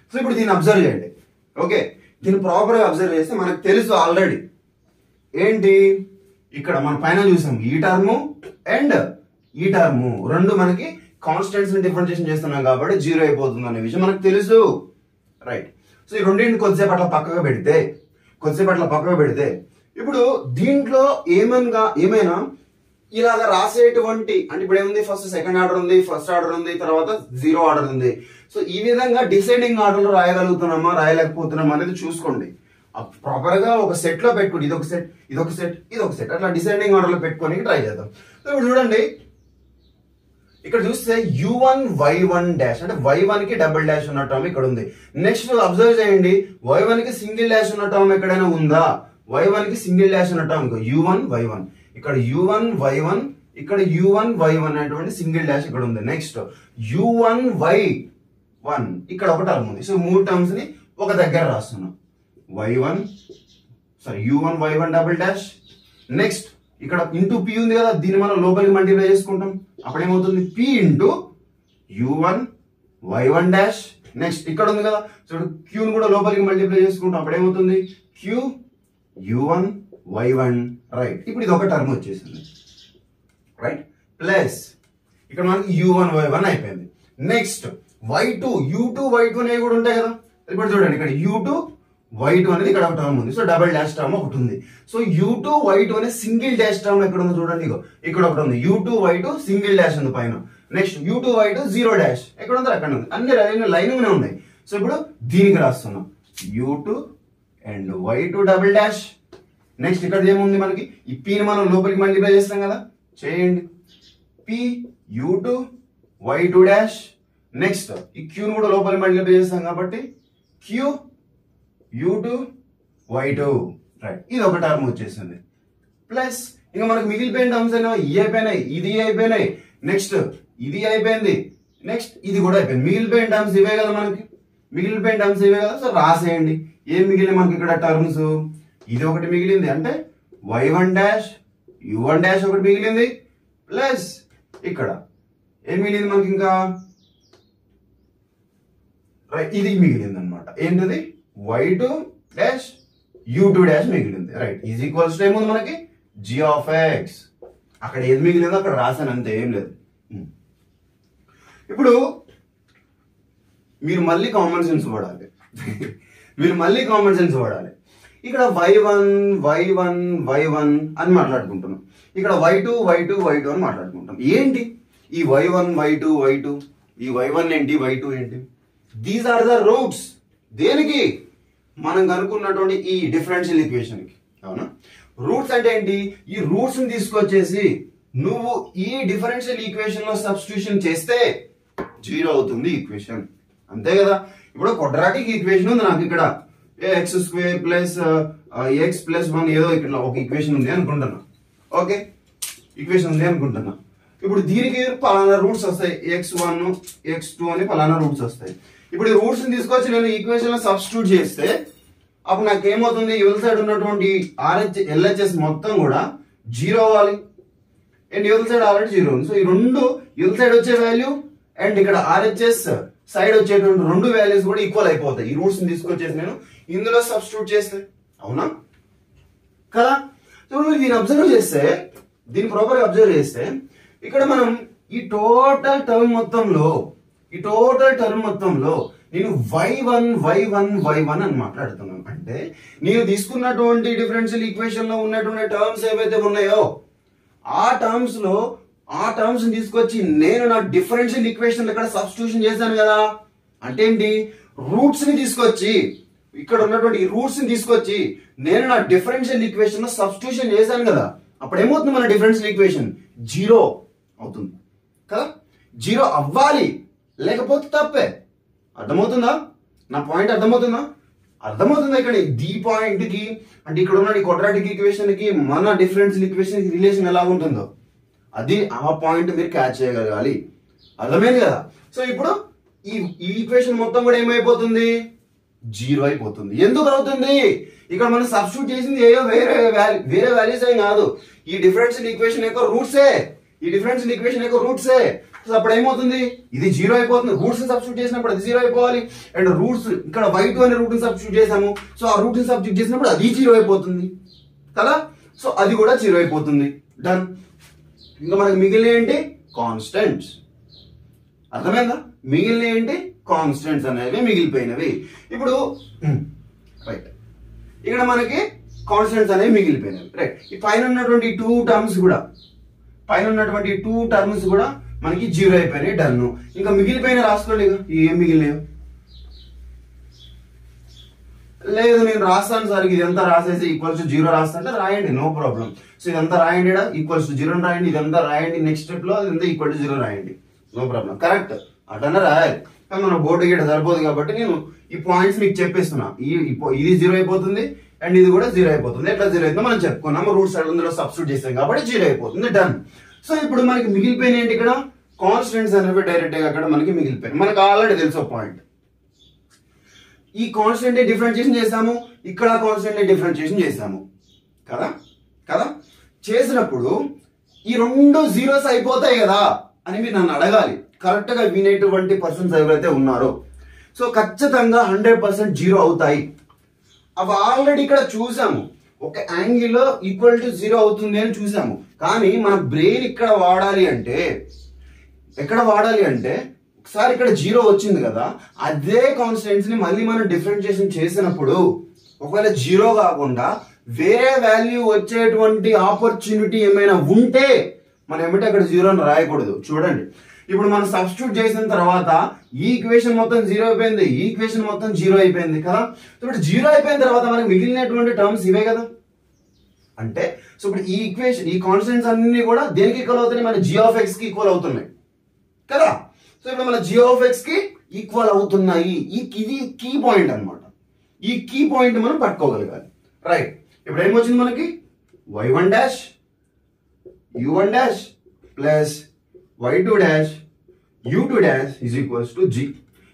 సో ఇప్పుడు దీన్ని అబ్జర్వ్ చేయండి. ఓకే, దీన్ని ప్రాపర్ గా అబ్జర్వ్ చేస్తే మనకు తెలుసు ఆల్రెడీ ఏంటి, ఇక్కడ మన పైన చూసాం ఈ టర్మ్ అండ్ ఈ టర్మ్ రెండు మనకి కాన్స్టెంట్స్ ని డిఫరెన్షియేషన్ చేస్తున్నాం కాబట్టి జీరో అయిపోతుంది అనే విషయం మనకు తెలుసు, రైట్. సో ఈ రెండింటిని కొద్దిసేపు అట్లా పక్కగా పెడితే ఇప్పుడు దీంట్లో ఏమైనా ఇలాగ రాసేటువంటి, అంటే ఇప్పుడు ఏముంది, ఫస్ట్ సెకండ్ ఆర్డర్ ఉంది, ఫస్ట్ ఆర్డర్ ఉంది, తర్వాత జీరో ఆర్డర్ ఉంది. సో ఈ విధంగా డిసైడింగ్ ఆర్డర్ లో రాయగలుగుతున్నామా రాయలేకపోతున్నామా అనేది చూసుకోండి. ప్రాపర్ గా ఒక సెట్ లో పెట్టుకుని ఇదొక సెట్ ఇదొక సెట్ ఇదొక సెట్ అట్లా డిసెండింగ్ ఆర్డర్ లో పెట్టుకొని ట్రై చేద్దాం. ఇప్పుడు చూడండి ఇక్కడ చూస్తే u1 y1 డాష్ అంటే y1 కి డబుల్ డాష్ ఉన్న టర్మ్ ఇక్కడ ఉంది. నెక్స్ట్ అబ్జర్వ్ చేయండి y1 కి సింగిల్ డాష్ ఉన్న టర్మ్ ఎక్కడైనా ఉందా? y1 కి సింగిల్ డాష్ ఉన్న టర్మ్ u1 y1 ఇక్కడ u1 y1 ఇక్కడ u1 y1 అనేటువంటి సింగిల్ డాష్ ఇక్కడ ఉంది. నెక్స్ట్ u1 y1 ఇక్కడ ఒక టర్మ్ ఉంది. సో మూడు టర్మ్స్ ని ఒక దగ్గర రాస్తున్నాం. y1 u1 y1 double dash. Next ఇక్కడ ఇంటూ p ఉంది కదా, దీన్ని మనం లోపలికి మల్టిప్లై చేసుకుంటాం. అప్పుడు ఏమవుతుంది p into u1 y1 dash. Next ఇక్కడ ఉంది కదా, సో q ని కూడా లోపలికి మల్టిప్లై చేసుకుంటాం. అప్పుడు ఏమవుతుంది q u1 y1 రైట్. ఇప్పుడు ఇది ఒక టర్మ్ వచ్చేసింది రైట్. ప్లస్ ఇక్కడ మనకి u1 y1 అయిపోయింది. నెక్స్ట్ y2 u2 y2 అనేవి కూడా ఉంటాయి కదా. ఇప్పుడు చూడండి ఇక్కడ u2 y2 అనేది ఇక్కడ ఒక టర్మ్ ఉంది. సో డబుల్ డాష్ టర్మ్ ఒకటి ఉంది. సో u2 y2 అనే సింగిల్ డాష్ టర్మ్ ఎక్కడ ఉంది చూడండి, ఇగో ఇక్కడ ఒకటి ఉంది. u2 y2 సింగిల్ డాష్ ఉంది పైన. Next u2 y2 zero dash ఎక్కడ ఉంది అక్కడ ఉంది. అన్ని లైన్ ఉన్నాయి. సో ఇప్పుడు దీనికి రాస్తున్నాం u2 and y2 double dash. Next ఇక్కడ ఏముంది మనకి, ఈ p ని మనం లోపలికి మల్టిప్లై చేస్తాం కదా, చేయండి p u2 y2 dash. Next ఈ q ని కూడా లోపలికి మల్టిప్లై చేస్తాం కాబట్టి q u2 y2 రైట్. ఇది ఒక టర్మ్ వచ్చేసింది. ప్లస్ ఇంకా మనకు మిగిలిపోయిన టర్మ్స్ అయినా ఈ అయిపోయినాయి, ఇది అయిపోయినాయి, నెక్స్ట్ ఇది అయిపోయింది, నెక్స్ట్ ఇది కూడా అయిపోయింది. మిగిలిపోయిన టర్మ్స్ ఇవే కదా మనకి, మిగిలిపోయిన టర్మ్స్ ఇవే కదా. సో రాసేయండి ఏం మిగిలింది మనకి ఇక్కడ టర్మ్స్. ఇది ఒకటి మిగిలింది అంటే y1 డాష్ u1 డాష్ ఒకటి మిగిలింది. ప్లస్ ఇక్కడ ఏం మిగిలింది మనకి ఇంకా రైట్, ఇది మిగిలింది అనమాట. ఏంటిది y2 డాష్ u2 డాష్ మిగిలింది రైట్. ఈజ్ ఈక్వల్స్ టు ఏముంది మనకి g ఆఫ్ x. అక్కడ ఏది మిగిలిందో అక్కడ రాసాను అంతే, ఏం లేదు. ఇప్పుడు మీరు మళ్ళీ కామన్ సెన్స్ వాడాలి మీరు మళ్ళీ కామన్ సెన్స్ వాడాలి. ఇక్కడ y1 y1 y1 అని మాట్లాడుకుంటున్నాం, ఇక్కడ y2 y2 y2 అని మాట్లాడుకుంటాం. ఏంటి ఈ y1 y2 y2, ఈ y1 ఏంటి y2 ఏంటి? These are the roots. దేనికి? మనం కనుక్కున్నటువంటి ఈ డిఫరెన్షియల్ ఈక్వేషన్ కి. అవునా? రూట్స్ అంటే ఏంటి? ఈ రూట్స్ ని తీసుకొచ్చేసి నువ్వు ఈ డిఫరెన్షియల్ ఈక్వేషన్ లో సబ్స్టిట్యూషన్ చేస్తే జీరో అవుతుంది ఈక్వేషన్, అంతే కదా. ఇప్పుడు క్వాడ్రాటిక్ ఈక్వేషన్ ఉంది నాకు ఇక్కడ, X square plus X plus 1 ఏదో ఇక్కడ ఒక ఈక్వేషన్ ఉంది అనుకుంటున్నా. ఓకే, ఈక్వేషన్ ఉంది అనుకుంటున్నా. ఇప్పుడు దీనికి పలానా రూట్స్ వస్తాయి, x1 x2 అని పలానా రూట్స్ వస్తాయి. ఇప్పుడు ఈ రూట్స్ ని తీసుకొచ్చి నేను ఈక్వేషన్ లో సబ్స్టిట్యూట్ చేస్తే అప్పుడు నాకు ఏమవుతుంది, యువల్ సైడ్ ఉన్నటువంటి LHS మొత్తం కూడా జీరో అవ్వాలి and usual side already zero ఉంది. సో ఈ రెండు యువల్ సైడ్ వచ్చే వాల్యూ అండ్ ఇక్కడ RHS సైడ్ వచ్చేటువంటి రెండు వాల్యూస్ కూడా ఈక్వల్ అయిపోతాయి ఈ రూట్స్ ని తీసుకొచ్చేసి నేను ఇందులో సబ్స్టిట్యూట్ చేస్తే. అవునా కదా? సో దీన్ని అబ్జర్వ్ చేస్తే, దీన్ని ప్రాపర్ గా అబ్జర్వ్ చేస్తే ఇక్కడ మనం ఈ టోటల్ టర్మ్ మొత్తంలో నేను y1 y1 y1 అని మాట్లాడుతున్నాను. అంటే నేను తీసుకున్నటువంటి డిఫరెన్షియల్ ఈక్వేషన్ లో ఉన్నటువంటి టర్మ్స్ ఏవైతే ఉన్నాయో ఆ టర్మ్స్ తీసుకొచ్చి నేను నా డిఫరెన్షియల్ ఈక్వేషన్ ఇక్కడ సబ్స్టిట్యూషన్ చేశాను కదా. అంటే ఏంటి, రూట్స్ ని తీసుకొచ్చి ఇక్కడ ఉన్నటువంటి ఈ రూట్స్ ని తీసుకొచ్చి నేను నా డిఫరెన్షియల్ ఈక్వేషన్ లో సబ్స్టిట్యూషన్ చేశాను కదా. అప్పుడు ఏమవుతుంది, మన డిఫరెన్షియల్ ఈక్వేషన్ జీరో అవుతుంది కదా. జీరో అవ్వాలి, లేకపోతే తప్పే. అర్థమవుతుందా నా పాయింట్? అర్థమవుతుందా ఇక్కడ ది పాయింట్ కి? అంటే ఇక్కడ ఉన్న క్వాడ్రాటిక్ ఈక్వేషన్ కి మన డిఫరెన్షియల్ ఈక్వేషన్ కి రిలేషన్ ఎలా ఉంటుందో అది ఆ పాయింట్ మీరు క్యాచ్ చేయగలగాలి. అర్థమైంది కదా? సో ఇప్పుడు ఈ ఈక్వేషన్ మొత్తం కూడా ఏమైపోతుంది, జీరో అయిపోతుంది. ఎందుకు అవుతుంది? ఇక్కడ మనం సబ్స్టిట్యూట్ చేసింది ఏయో వేరే వాల్యూస్ ఏం కాదు, ఈ డిఫరెన్షియల్ ఈక్వేషన్ యొక్క రూట్సే. సో అప్పుడు ఏమవుతుంది, ఇది జీరో అయిపోతుంది. రూట్స్ ని సబ్స్టిట్యూట్ చేసినప్పుడు అది జీరో అయిపోవాలి. అండ్ రూట్స్ ఇక్కడ y2 అనే రూట్ ని సబ్స్టిట్యూట్ చేసాము, సో ఆ రూట్ ని సబ్స్టిట్యూట్ చేసినప్పుడు అది జీరో అయిపోతుంది కదా. సో అది కూడా జీరో అయిపోతుంది. డన్. ఇంకా మనకి మిగిలిన ఏంటి, కాన్స్టెంట్స్. అర్థమైందా? మిగిలిన ఏంటి, కాన్స్టెంట్స్ అనేవి మిగిలిపోయినవి. ఇప్పుడు రైట్, ఇక్కడ మనకి కాన్స్టెంట్స్ అనేవి మిగిలిపోయినవి రైట్. ఈ పైన ఉన్నటువంటి టూ టర్మ్స్ కూడా మనకి జీరో అయిపోయినాయి. డన్. ఇంకా మిగిలిపోయిన రాసుకోండి, ఇక ఏం మిగిలినాయో లేదు నేను రాస్తాను సార్, ఇదంతా రాసేసి ఈక్వల్స్ టు 0 రాస్తా అంటే రాయండి, నో ప్రాబ్లం. సో ఇదంతా రాయండి, ఈక్వల్స్ టు 0 రాయండి, ఇదంతా రాయండి, నెక్స్ట్ స్టెప్ లో ఇదంతా ఈక్వల్ టు 0 రాయండి, నో ప్రాబ్లం. కరెక్ట్, అటన్నా రాయాలి. కానీ మన బోర్డు గీట సరిపోదు కాబట్టి నేను ఈ పాయింట్స్ మీకు చెప్పేస్తున్నా. ఇది 0 అయిపోతుంది అండ్ ఇది కూడా 0 అయిపోతుంది. ఎట్లా 0 అయిపోతుందో మనం చెప్పుకున్నాము, రూట్స్ అందులో సబ్స్టిట్యూట్ చేసాం కాబట్టి 0 అయిపోతుంది, డన్. సో ఇప్పుడు మనకి మిగిలిపోయిన ఏంటి, ఇక్కడ కాన్స్టెంట్స్ అనేవి డైరెక్ట్ గా అక్కడ మనకి మిగిలిపోయాయి. మనకు ఆల్రెడీ తెలుసు పాయింట్, ఈ కాన్స్టెంట్ డిఫరెన్షియేషన్ చేసాము, ఇక్కడ కాన్స్టెంట్ డిఫరెన్షియేషన్ చేసాము కదా కదా. చేసినప్పుడు ఈ రెండు జీరోస్ అయిపోతాయి కదా అని మీరు నన్ను అడగాలి. కరెక్ట్ గా వినేటువంటి పర్సన్స్ ఎవరైతే ఉన్నారో, సో ఖచ్చితంగా 100% 0 అవుతాయి. అవి ఆల్రెడీ ఇక్కడ చూసాము, ఒక యాంగిల్ ఈక్వల్ టు 0 అవుతుంది అని చూసాము. కానీ మన బ్రెయిన్ ఇక్కడ వాడాలి అంటే, ఎక్కడ వాడాలి అంటే, ఒకసారి ఇక్కడ 0 వచ్చింది కదా, అదే కాన్స్టెంట్స్ ని మళ్ళీ మనం డిఫరెన్షియేషన్ చేసినప్పుడు ఒకవేళ 0 కాకుండా వేరే వాల్యూ వచ్చేటువంటి ఆపర్చునిటీ ఏమైనా ఉంటే మనం ఏమిటి అక్కడ 0 అని రాయకూడదు. చూడండి, ఇప్పుడు మనం సబ్స్టిట్యూట్ చేసిన తర్వాత ఈ ఈక్వేషన్ మొత్తం 0 అయిపోయింది, ఈ ఈక్వేషన్ మొత్తం 0 అయిపోయింది కదా. ఇప్పుడు 0 అయిపోయిన తర్వాత మనకి మిగిలినటువంటి టర్మ్స్ ఇవే కదా. అంటే సో ఇప్పుడు ఈ ఈక్వేషన్, ఈ కాన్స్టెంట్స్ అన్ని కూడా దేనికి ఈక్వల్ అవుతున్నాయి, మన g(x) కి ఈక్వల్ అవుతున్నాయి కదా. సో ఇప్పుడు మన g(x) కి ఈక్వల్ అవుతున్నాయి. ఇది కీ పాయింట్ అన్నమాట. ఈ కీ పాయింట్ మనం పట్టుకోగలగాలి, రైట్. ఇప్పుడు ఏమొచ్చింది మనకి, y1 dash u1 dash plus y2 dash u2 dash is equals to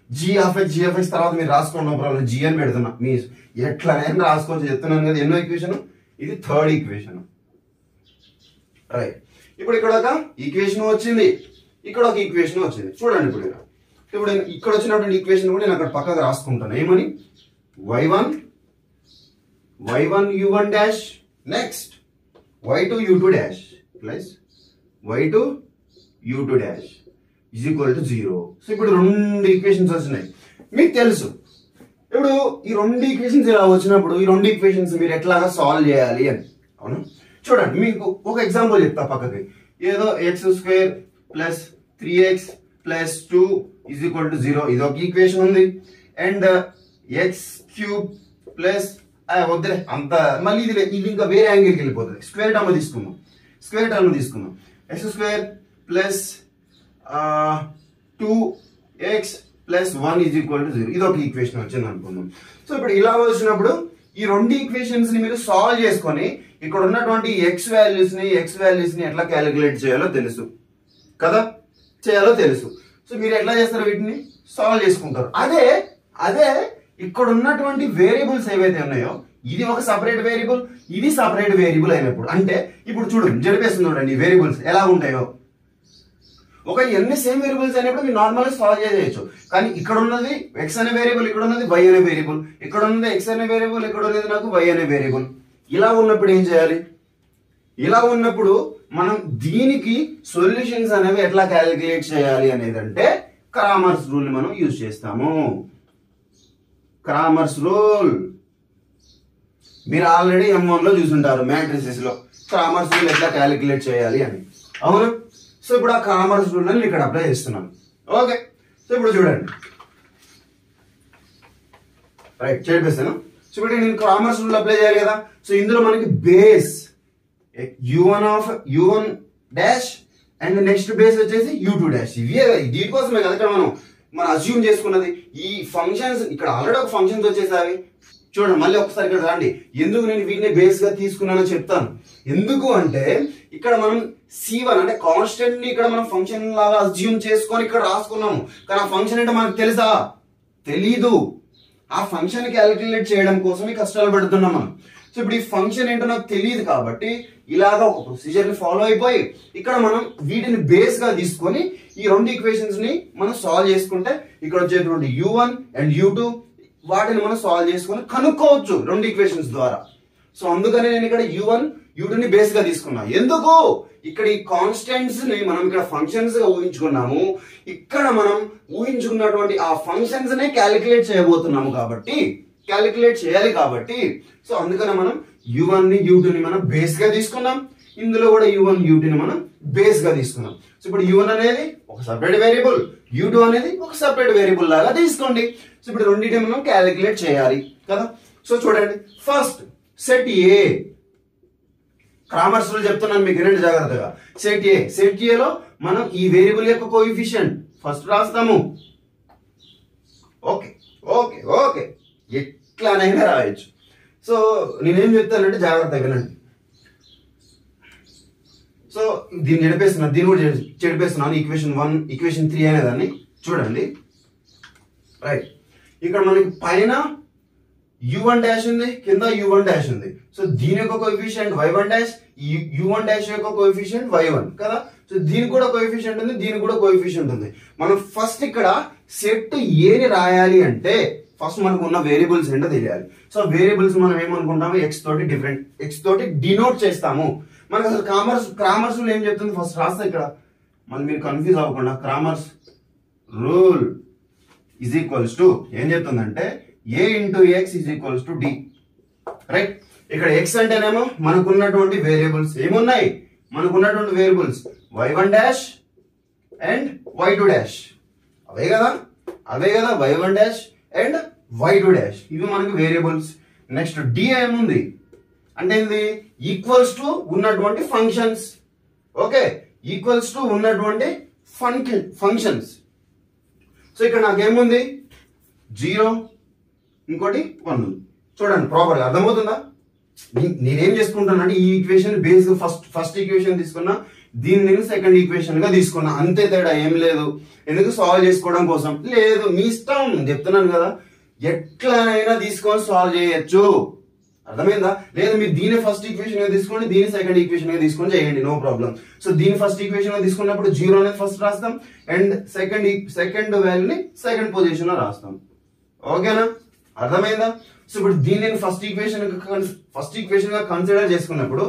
g(x) తర్వాత మీరు రాసుకోండి, ప్రాబ్లం g అని పెడుతున్నా, మీ ఎట్లనైనా రాసుకోవచ్చు, చెప్తున్నాను కదా. ఎన్నో ఈక్వేషన్, ఇది థర్డ్ ఈక్వేషన్, రైట్. ఇప్పుడు ఇక్కడ ఒక ఈక్వేషన్ వచ్చింది, ఇక్కడ ఒక ఈక్వేషన్ వచ్చింది. చూడండి, ఇప్పుడు ఇక్కడ వచ్చినటువంటి ఈక్వేషన్ కూడా నేను అక్కడ పక్కకు రాసుకుంటాను. ఏమని, y1 u1 dash next y2 u2 dash plus y2 u2 dash is equal to 0. So ఇప్పుడు రెండు ఈక్వేషన్స్ వచ్చినాయి, మీకు తెలుసు. ఇప్పుడు ఈ రెండు ఈక్వేషన్స్ ఇలా వచ్చినప్పుడు ఈ రెండు ఈక్వేషన్స్ మీరు ఎట్లాగా సాల్వ్ చేయాలి అని, అవును. చూడండి, మీకు ఒక ఎగ్జాంపుల్ చెప్తా పక్కకి. ఏదో x² plus 3x plus 2 is equal to 0 ఇది ఒక ఈక్వేషన్ ఉంది. అండ్ x³ ప్లస్ వద్దులే అంత, మళ్ళీ ఇది ఇంకా వేరే యాంగిల్కి వెళ్ళిపోతుంది. స్క్వేర్ టర్మ్ తీసుకుందాం, x² plus 2x plus 1 is equal to 0 ఇది ఒక ఈక్వేషన్ వచ్చింది అనుకుందాం. సో ఇప్పుడు ఇలా వచ్చినప్పుడు ఈ రెండు ఈక్వేషన్స్ ని మీరు సాల్వ్ చేసుకొని ఇక్కడ ఉన్నటువంటి x వాల్యూస్ ని ఎట్లా క్యాలిక్యులేట్ చేయాలో తెలుసు కదా, చేయాలో తెలుసు. సో మీరు ఎట్లా చేస్తారు, వీటిని సాల్వ్ చేసుకుంటారు. అదే ఇక్కడ ఉన్నటువంటి వేరియబుల్స్ ఏవైతే ఉన్నాయో, ఇది ఒక సపరేట్ వేరియబుల్, ఇది సపరేట్ వేరియబుల్ అయినప్పుడు, అంటే ఇప్పుడు జరిపేస్తుంది చూడండి, ఈ వేరియబుల్స్ ఎలా ఉంటాయో. ఒక ఎన్ని సేమ్ వేరియబుల్స్ అయినప్పుడు మీరు నార్మల్ గా సాల్వ్ చేయొచ్చు. కానీ ఇక్కడ ఉన్నది x అనే వేరియబుల్, ఇక్కడ ఉన్నది y అనే వేరియబుల్, ఇక్కడ ఉన్నది x అనే వేరియబుల్, ఇక్కడ ఉన్నది నాకు y అనే వేరియబుల్. ఇలా ఉన్నప్పుడు ఏం చేయాలి, ఇలా ఉన్నప్పుడు మనం దీనికి సొల్యూషన్స్ అనేవి ఎట్లా క్యాలిక్యులేట్ చేయాలి అనేది అంటే క్రామర్స్ రూల్ మనం యూజ్ చేస్తాము. క్రామర్స్ రూల్ మీరు ఆల్రెడీ M1 లో చూసుంటారు, మ్యాట్రిసెస్ లో క్రామర్స్ రూల్ ఎట్లా క్యాలిక్యులేట్ చేయాలి అని, అవును. సో ఇప్పుడు ఆ క్రామర్స్ రూల్ నేను ఇక్కడ అప్లై చేస్తున్నాను, ఓకే. సో ఇప్పుడు చూడండి, రైట్, చేపిస్తాను. సో ఇప్పుడు నేను క్రామర్స్ రూల్ అప్లై చేయాలి కదా. సో ఇందులో మనకి base u1 dash and next base వచ్చేసి u2 డాష్. ఇవే దీనికోసమే కదా ఇక్కడ మనం అజ్యూమ్ చేసుకున్నది. ఈ ఫంక్షన్స్ ఇక్కడ ఆల్రెడీ ఒక ఫంక్షన్స్ వచ్చేసావి. చూడండి, మళ్ళీ ఒకసారి ఇక్కడ రండి, ఎందుకు నేను వీటిని బేస్ గా తీసుకున్నానో చెప్తాను. ఎందుకు అంటే ఇక్కడ మనం C1 అంటే కాన్స్టెంట్ ని ఇక్కడ మనం ఫంక్షన్ లాగా అజ్యూమ్ చేసుకొని ఇక్కడ రాసుకున్నాము. కానీ ఆ ఫంక్షన్ అంటే మనకు తెలుసా, తెలీదు. ఆ ఫంక్షన్ క్యాలిక్యులేట్ చేయడం కోసమే కష్టాలు పెడుతున్నాం మనం. సో ఇప్పుడు ఈ ఫంక్షన్ ఏంటో నాకు తెలియదు కాబట్టి ఇలాగా ఒక ప్రొసీజర్ ని ఫాలో అయిపోయి ఇక్కడ మనం వీటిని బేస్ గా తీసుకొని ఈ రెండు ఈక్వేషన్స్ ని మనం సాల్వ్ చేసుకుంటే ఇక్కడ వచ్చేటువంటి u1 అండ్ u2 వాటిని మనం సాల్వ్ చేసుకొని కనుక్కోవచ్చు రెండు ఈక్వేషన్స్ ద్వారా. సో అందుకని నేను ఇక్కడ u1 u2 ని బేస్ గా తీసుకున్నా. ఎందుకు, ఇక్కడ ఈ కాన్స్టెంట్స్ ని మనం ఇక్కడ ఫంక్షన్స్ గా ఊహించుకున్నాము, ఇక్కడ మనం ఊహించుకున్నటువంటి ఆ ఫంక్షన్స్ నే క్యాలిక్యులేట్ చేయబోతున్నాము కాబట్టి, క్యాలిక్యులేట్ చేయాలి కాబట్టి, సో అందుకని మనం u1 ని u2 ని మనం బేస్ గా తీసుకున్నాం. ఇందులో కూడా u1 u2 ని మనం బేస్ గా తీసుకున్నాం. సో ఇప్పుడు u1 అనేది ఒక సపరేట్ వేరియబుల్, u2 అనేది ఒక సపరేట్ వేరియబుల్ లాగా తీసుకోండి. సో ఇప్పుడు రెండింటిని మనం క్యాలిక్యులేట్ చేయాలి కదా. సో చూడండి, ఫస్ట్ సెట్ ఏ, క్రామర్స్ రూల్ చెప్తున్నాను మీకు, వినండి జాగ్రత్తగా. సెట్ ఏలో మనం ఈ వేరియబుల్ యొక్క కోఎఫిషియంట్ ఫస్ట్ రాస్తాము. ఓకే ఓకే ఓకే, ఎట్లానైనా రాయొచ్చు. సో నేనేం చెప్తానంటే జాగ్రత్తగా వినండి. సో దీన్ని చెడిపేస్తున్నాను, దీన్ని కూడా చెడిపేస్తున్నాను. ఈక్వేషన్ 1, ఈక్వేషన్ 3 అనేదాన్ని చూడండి. రైట్, ఇక్కడ మనకి పైన u1 డాష్ ఉంది, కింద u1 డాష్ ఉంది. సో దీని యొక్క coefficient y1 dash, u1 dash యొక్క కోఎఫిషియంట్ y1 కదా. సో దీనికి కూడా కోఎఫిషియంట్ ఉంది, దీనికి కూడా కోఎఫిషియంట్ ఉంది. మనం ఫస్ట్ ఇక్కడ సెట్ ఏని రాయాలి అంటే ఫస్ట్ మనకు ఉన్న వేరియబుల్స్ ఏంటో తెలియాలి. సో వేరియబుల్స్ మనం ఏమనుకుంటాము, ఎక్స్ తోటి డినోట్ చేస్తాము. మనకు అసలు క్రామర్స్ రూల్ ఏం చెప్తుంది, ఫస్ట్ రాస్తా ఇక్కడ, మళ్ళీ మీరు కన్ఫ్యూజ్ అవ్వకుండా. Cramer's rule is equals to ఏం చెప్తుందంటే a into X is equals to D. Right, ఇక్కడ ఎక్స్ అంటేనేమో మనకున్నటువంటి వేరియబుల్స్ ఏమున్నాయి, మనకున్నటువంటి variables y1 dash and y2 dash, అవే కదా y1 dash and y2 dash, ఇవి మనకి వేరియబుల్స్. నెక్స్ట్ డి ఏముంది అంటే ఏంది, ఈక్వల్స్ టు ఉన్నటువంటి ఫంక్షన్స్. ఓకే, ఈక్వల్స్ టు ఉన్నటువంటి ఫంక్షన్స్. సో ఇక్కడ నాకేముంది 0, ఇంకోటి 1 ఉంది. చూడండి ప్రాపర్గా అర్థమవుతుందా. నేనేం చేసుకుంటానంటే ఈ ఈక్వేషన్ బేస్ ఫస్ట్ ఈక్వేషన్ తీసుకున్నా, దీన్ని నేను సెకండ్ ఈక్వేషన్ గా తీసుకున్నా, అంతే తేడా, ఏం లేదు. ఎందుకు, సాల్వ్ చేసుకోవడం కోసం. లేదు, మీ ఇష్టం, చెప్తున్నాను కదా, ఎట్లనైనా తీసుకొని సాల్వ్ చేయొచ్చు. అర్థమైందా. లేదు మీరు దీని ఫస్ట్ ఈక్వేషన్ గా తీసుకోండి, దీని సెకండ్ ఈక్వేషన్ గా తీసుకొని చేయండి, నో ప్రాబ్లం. సో దీని ఫస్ట్ ఈక్వేషన్ గా తీసుకున్నప్పుడు 0 అనేది ఫస్ట్ రాస్తాం అండ్ సెకండ్ వాల్యూని సెకండ్ పొజిషన్ లో రాస్తాం. ఓకేనా, అర్థమైందా. సో ఇప్పుడు దీన్ని ఫస్ట్ ఈక్వేషన్ గా కన్సిడర్ చేసుకున్నప్పుడు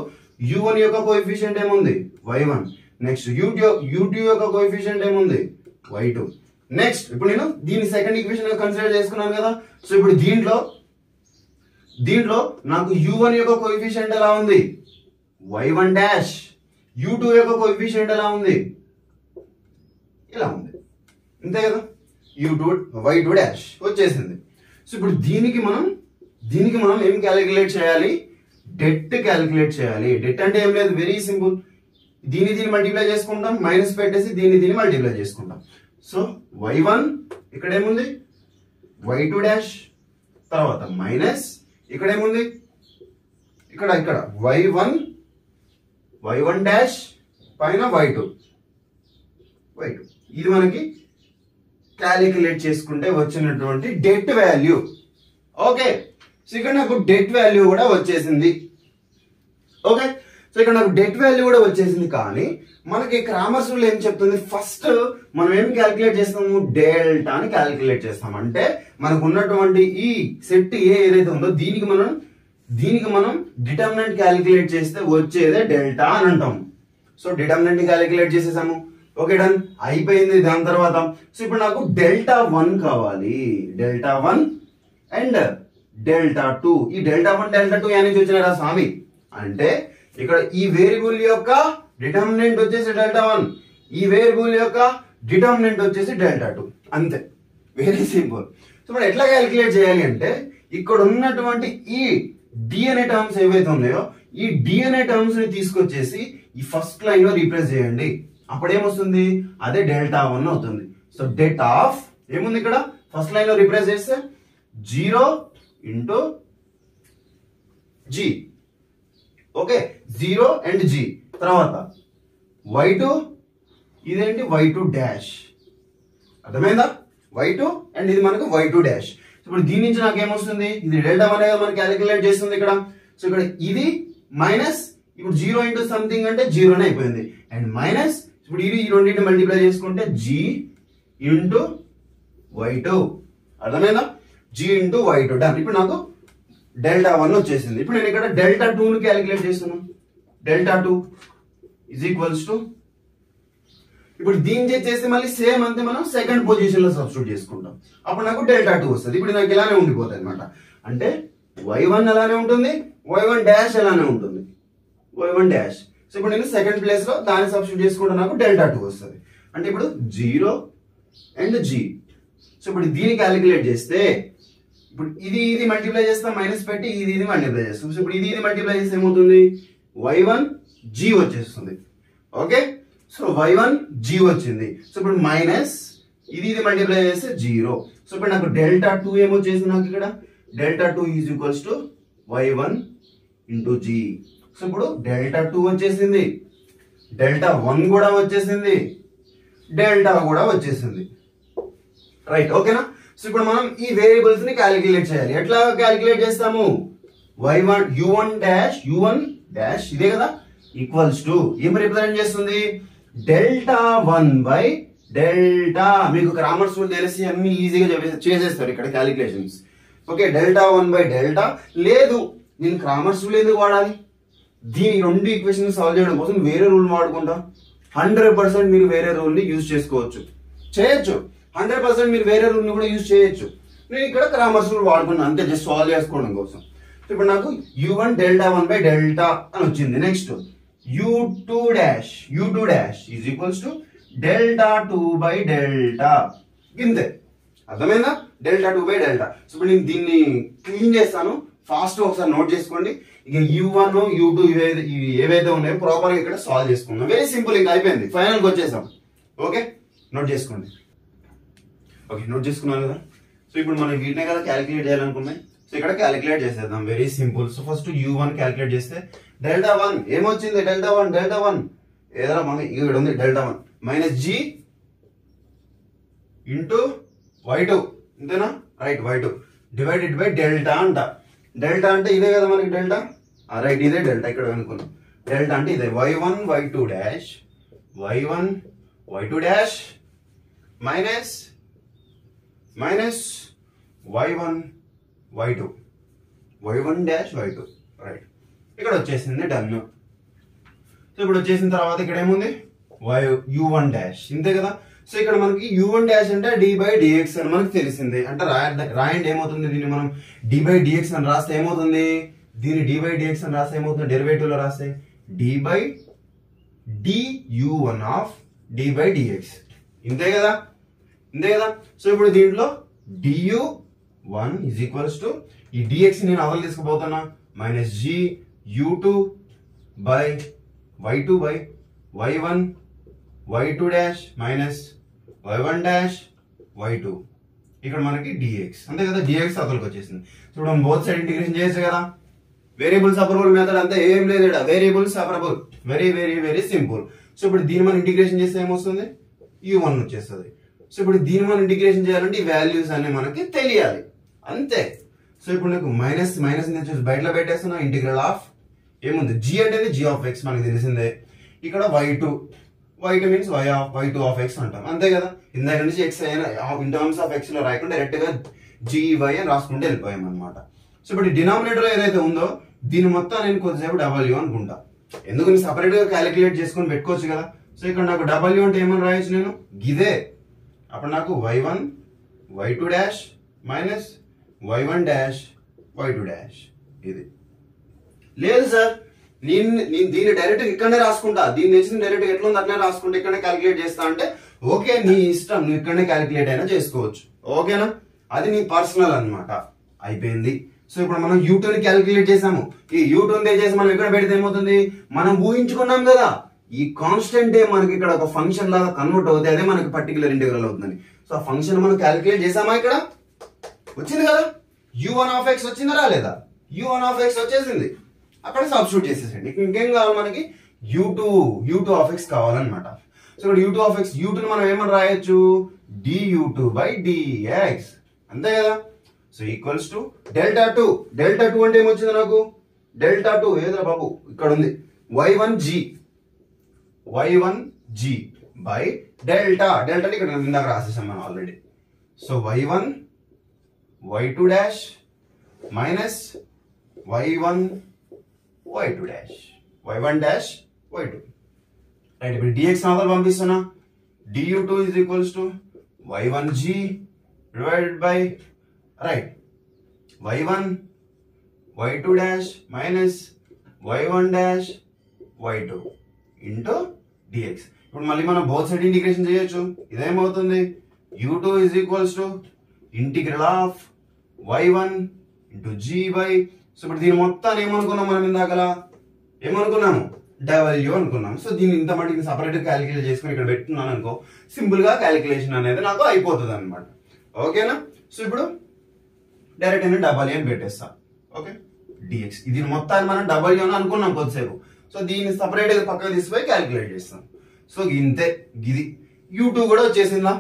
u1 యొక్క కోఎఫిషియంట్ ఏముంది, y1. నెక్స్ట్ u2 యొక్క కోఎఫిషియంట్ ఏముంది, y2. నెక్స్ట్ ఇప్పుడు నేను దీన్ని సెకండ్ ఈక్వేషన్ గా కన్సిడర్ చేసుకున్నాను కదా. సో ఇప్పుడు దీంట్లో నాకు u1 యొక్క కోఎఫిషియంట్ ఎలా ఉంది, y1 డాష్. u2 యొక్క కోఎఫిషియంట్ ఎలా ఉంది, ఇలా ఉంది, అంతే కదా, y2 డాష్ వచ్చేసింది. సో ఇప్పుడు దీనికి మనం ఏం క్యాలిక్యులేట్ చేయాలి, డెట్ క్యాలిక్యులేట్ చేయాలి. డెట్ అంటే ఏం లేదు, వెరీ సింపుల్. దీన్ని మల్టిప్లై చేసుకుంటాం, మైనస్ పెట్టేసి దీన్ని మల్టిప్లై చేసుకుంటాం. సో y1 ఇక్కడ ఏముంది, y2 డాష్, తర్వాత మైనస్ ఇక్కడ ఏముంది, ఇక్కడ y1 డాష్ పైన y2. ఇది మనకి క్యాలిక్యులేట్ చేసుకుంటే వచ్చినటువంటి డెట్ వాల్యూ. ఓకే, సో ఇక్కడ నాకు డెట్ వాల్యూ కూడా వచ్చేసింది. ఓకే, సో ఇక్కడ నాకు డెట్ వాల్యూ కూడా వచ్చేసింది. కానీ మనకి క్రామర్స్ రూల్ ఏం చెప్తుంది, ఫస్ట్ మనం ఏం క్యాలిక్యులేట్ చేస్తాము, డెల్టాని క్యాలిక్యులేట్ చేస్తాం. అంటే మనకు ఉన్నటువంటి ఈ సెట్ ఏ ఏదైతే ఉందో దీనికి మనం డిటర్మినెంట్ క్యాలిక్యులేట్ చేస్తే వచ్చేదే డెల్టా అని అంటాం. సో డిటర్మినెంట్ క్యాలిక్యులేట్ చేసేసాము. ఓకే, డన్ అయిపోయింది. దాని తర్వాత సో ఇప్పుడు నాకు డెల్టా 1 కావాలి, డెల్టా 1 అండ్ డెల్టా 2. ఈ డెల్టా 1 డెల్టా 2 అనేది వచ్చినారా స్వామి అంటే ఇక్కడ ఈ వేరియబుల్ యొక్క డిటర్మినెంట్ వచ్చేసి డెల్టా 1, ఈ వేరియబుల్ యొక్క డిటర్మినెంట్ వచ్చేసి డెల్టా 2, అంతే, వెరీ సింపుల్. సో ఇప్పుడు ఎట్లా క్యాలిక్యులేట్ చేయాలి అంటే ఇక్కడ ఉన్నటువంటి ఈ డి అనే టర్మ్స్ ఏవైతే ఉన్నాయో ఈ డి అనే టర్మ్స్ ని తీసుకొచ్చేసి ఈ ఫస్ట్ లైన్ లో రీప్లేస్ చేయండి. అప్పుడు ఏమొస్తుంది, అదే డెల్టా 1 అవుతుంది. సో డెట్ ఆఫ్ ఏముంది ఇక్కడ ఫస్ట్ లైన్ లో రీప్లేస్ చేస్తే 0 into G. Okay, 0 and G. తర్వాత y2, ఇదేంటి y2 డాష్, అర్థమైందా, y2 అండ్ ఇది మనకు y2 డాష్. ఇప్పుడు దీని నుంచి నాకు ఏమొస్తుంది, ఇది డెల్టా 1 మనకి క్యాలిక్యులేట్ చేస్తుంది ఇక్కడ. సో ఇక్కడ ఇది మైనస్, ఇప్పుడు 0 ఇంటూ సంథింగ్ అంటే 0 అయిపోయింది, అండ్ మైనస్ ఇప్పుడు ఇది ఈ రెండింటిని మల్టిప్లై చేసుకుంటే g ఇంటూ y2, అర్థమైందా, g ఇంటూ y2 డన్. ఇప్పుడు నాకు డెల్టా 1 వచ్చేసింది. ఇప్పుడు నేను ఇక్కడ డెల్టా 2 ని క్యాలిక్యులేట్ చేస్తున్నాను. డెల్టా 2 ఈజ్ ఈక్వల్స్ టు, ఇప్పుడు దీన్ని చేస్తే మళ్ళీ సేమ్ అంతే, మనం సెకండ్ పొజిషన్ లో సబ్స్టిట్యూట్ చేసుకుంటాం. అప్పుడు నాకు డెల్టా 2 వస్తుంది. ఇప్పుడు నాకు ఇలానే ఉండిపోతుంది అనమాట. అంటే y1 అలానే ఉంటుంది, y1 డాష్ అలానే ఉంటుంది, y1 డాష్. సో ఇప్పుడు నేను సెకండ్ ప్లేస్ లో దాన్ని సబ్స్టిట్యూట్ చేసుకుంటే నాకు డెల్టా 2 వస్తుంది. అంటే ఇప్పుడు 0 అండ్ g. సో ఇప్పుడు దీన్ని క్యాలిక్యులేట్ చేస్తే ఇప్పుడు ఇది మల్టిప్లై చేస్తాం మైనస్ పెట్టి ఇది మల్టిప్లై చేస్తాం. సో ఇప్పుడు ఇది మల్టిప్లై చేస్తే ఏమవుతుంది, y1g వచ్చేస్తుంది. ఓకే, సో y1g వచ్చింది. సో ఇప్పుడు మైనస్ ఇది మల్టిప్లై చేస్తే 0. సో ఇప్పుడు నాకు డెల్టా 2 ఏమొచ్చేసింది, నాకు ఇక్కడ delta 2 is equals to y1 into g. So ఇప్పుడు డెల్టా 2 వచ్చేసింది, డెల్టా 1 కూడా వచ్చేసింది, డెల్టా కూడా వచ్చేసింది. రైట్, ఓకేనా. సో ఇప్పుడు మనం ఈ వేరియబుల్స్ ని క్యాలిక్యులేట్ చేయాలి. ఎట్లా క్యాలిక్యులేట్ చేస్తాము, y1 u1 డాష్ ఇదే కదా ఈక్వల్స్ టు ఏం రిప్రజెంట్ చేస్తుంది, డెల్టా 1 బై డెల్టా. మీకు గ్రామర్స్ రూల్ తెలిసి అన్ని ఈజీగా చేసేస్తారు ఇక్కడ calculations. Okay, delta 1 by delta. లేదు నేను గ్రామర్స్ రూల్ ఎందుకు వాడాలి, దీని రెండు ఈక్వేషన్ సాల్వ్ చేయడం కోసం వేరే రూల్ వాడుకుంటా. 100% మీరు వేరే రూల్ ని యూజ్ చేసుకోవచ్చు, చేయొచ్చు. 100% మీరు వేరే రూల్ ని కూడా యూజ్ చేయొచ్చు. నేను ఇక్కడ గ్రామర్స్ రూల్ వాడుకున్నాను అంతే, జస్ట్ సాల్వ్ చేసుకోవడం కోసం. ఇప్పుడు నాకు u1 డెల్టా 1 బై డెల్టా అని వచ్చింది. Next u2 dash is equals to delta 2 by delta. ఇంతే, అర్థమైందా, డెల్టా 2 బై డెల్టా. సో ఇప్పుడు నేను దీన్ని క్లీన్ చేస్తాను, ఫాస్ట్ ఒకసారి నోట్ చేసుకోండి. ఇక u1 u2 ఏవైతే ఉన్నాయో ప్రాపర్ గా ఇక్కడ సాల్వ్ చేసుకుందాం. వెరీ సింపుల్, ఇంకా అయిపోయింది, ఫైనల్ కి వచ్చేసాం. ఓకే, నోట్ చేసుకోండి. ఓకే, నోట్ చేసుకున్నాను కదా. సో ఇప్పుడు మనం వీటినే కదా క్యాలిక్యులేట్ చేయాలనుకున్నాయి. సో ఇక్కడ క్యాలిక్యులేట్ చేసేద్దాం, very simple. So first u1 calculate చేస్తే డెల్టా 1 ఏమొచ్చింది, డెల్టా 1 ఏదైనా మనకి ఇక్కడ ఉంది delta 1 minus g into y2, ఇంతేనా, right, y2 divided by delta అంట. డెల్టా అంటే ఇదే కదా మనకి డెల్టా, రైట్, ఇదే డెల్టా ఇక్కడ అనుకున్నాం. డెల్టా అంటే ఇదే y1 y2 dash minus y1 dash y2, right, ఇక్కడ వచ్చేసింది, డన్. సో ఇప్పుడు వచ్చేసిన తర్వాత ఇక్కడ ఏముంది, u1 డాష్, ఇంతే కదా. సో ఇక్కడ మనకి u1 డాష్ అంటే d బై dx అని మనకి తెలిసింది. అంటే రాయండి ఏమవుతుంది, దీన్ని మనం d బై dx అని రాస్తే ఏమవుతుంది, దీన్ని d బై dx అని రాస్తే ఏమవుతుంది, డెరివేటివ్ లో రాస్తే d by du1 of d by dx, ఇంతే కదా. సో ఇప్పుడు దీంట్లో du1 ఈజ్ ఈక్వల్స్ టు ఈ dx నేను అవల్ తీసుకుపోతున్నా, minus g u2 by y2 by y1 dash minus y1 dash y2, ఇక్కడ మనకి dx, అంతే కదా. dx అవతలకి వచ్చేసింది. ఇప్పుడు మనం బోత్ సైడ్ ఇంటిగ్రేషన్ చేయొచ్చు కదా. వేరియబుల్ సెపరబుల్ మెథడ్ అంతా ఏం లేదు ఇక్కడ, variable separable, very very very simple. So ఇప్పుడు దీన్ని మనం ఇంటిగ్రేషన్ చేస్తే ఏమొస్తుంది, u1 వచ్చేస్తుంది. సో ఇప్పుడు దీన్ని మనం ఇంటిగ్రేషన్ చేయాలంటే ఈ వాల్యూస్ అన్ని మనకి తెలియాలి, అంతే. సో ఇప్పుడు నాకు మైనస్ వచ్చేసి బయటలో పెట్టేస్తున్నా, ఇంటిగ్రల్ ఆఫ్ ఏముంది, g అంటే g ఆఫ్ x మనకి తెలిసిందే. ఇక్కడ y2 means y2 of x అంటాం, అంతే కదా. ఇందాక నుంచి x అయినా ఇన్ టర్మ్స్ ఆఫ్ x లో రాయకుండా డైరెక్ట్ గా gy అని రాసుకుంటే వెళ్ళిపోయాం అనమాట. సో ఇప్పుడు డినామినేటర్ లో ఏదైతే ఉందో దీని మొత్తం నేను కొద్దిసేపు w అనుకుంటా. ఎందుకు నేను సపరేట్ గా క్యాలిక్యులేట్ చేసుకొని పెట్టుకోవచ్చు కదా. సో ఇక్కడ నాకు w అంటే ఏమని రాయొచ్చు నేను, గిదే. అప్పుడు నాకు y1 y2 dash minus y1 dash y2 dash, ఇది. లేదు సార్, నేను దీన్ని డైరెక్ట్ ఇక్కడనే రాసుకుంటా, దీన్ని తెచ్చిన డైరెక్ట్ ఎట్లా ఉంది అట్లనే రాసుకుంటా, ఇక్కడనే క్యాలిక్యులేట్ చేస్తా అంటే ఓకే, నీ ఇష్టం, నువ్వు ఇక్కడనే క్యాలిక్యులేట్ అయినా చేసుకోవచ్చు, ఓకేనా. అది నీ పర్సనల్ అన్నమాట, అయిపోయింది. సో ఇప్పుడు మనం u2 ని క్యాలిక్యులేట్ చేసాము. ఈ u2 చేసి మనం ఇక్కడ పెడితే ఏమవుతుంది, మనం ఊహించుకున్నాం కదా ఈ కాన్స్టెంట్ మనకి ఇక్కడ ఒక ఫంక్షన్ లాగా కన్వర్ట్ అవుతుంది, అదే మనకి పర్టికులర్ ఇంటిగ్రల్ అవుతుంది. సో ఆ ఫంక్షన్ మనం క్యాలిక్యులేట్ చేసామా, ఇక్కడ వచ్చింది కదా, u1 ఆఫ్ x వచ్చిందా రాలేదా, u1 ఆఫ్ x వచ్చేసింది, అక్కడ సబ్స్టిట్యూట్ చేసేసండి. ఇంకేం కావాలి మనకి, u2 ఆఫ్ x కావాలన్నమాట. సో ఇక్కడ u2 ఆఫ్ x, u2 ని మనం ఏమని రాయొచ్చు, du2 బై dx, అంతే కదా. సో ఈక్వల్స్ టు డెల్టా 2 అంటే ఏమొచ్చింది నాకు, డెల్టా 2 ఏదో బాబు ఇక్కడ ఉంది, y1g బై డెల్టా ఇక్కడ ఇందాక రాసేసాం మనం already. So y1 y2 dash minus y1 y2 dash y1 dash y2, right. ఇప్పుడు dx నాతో పంపిస్తున్నా, du2 is equals to y1g divided by, right, y1 y2 dash minus y1 dash y2 into dx. ఇప్పుడు మళ్ళీ మనం బోత్ సైడ్ ఇంటిగ్రేషన్ చేయొచ్చు. ఇదేమవుతుంది, u2 is equals to integral of y1 into gy. So ఇప్పుడు దీని మొత్తాన్ని ఏమనుకున్నాం మనం ఇందాకలా ఏమనుకున్నాము w అనుకున్నాం. సో దీన్ని ఇంత మటుకు సపరేట్ క్యాలిక్యులేట్ చేసుకుని ఇక్కడ పెట్టుకున్నాను అనుకో, సింపుల్ గా క్యాలిక్యులేషన్ అనేది నాకు అయిపోతుంది అనమాట. ఓకేనా? సో ఇప్పుడు డైరెక్ట్ అయినా w అని పెట్టేస్తా. ఓకే, dx దీని మొత్తాన్ని మనం w అని అనుకున్నాం కొద్దిసేపు. సో దీన్ని సపరేట్ గా పక్కకు తీసిపోయి క్యాలిక్యులేట్ చేస్తాం. సో ఇంతే, గిది u2 కూడా వచ్చేసిందా.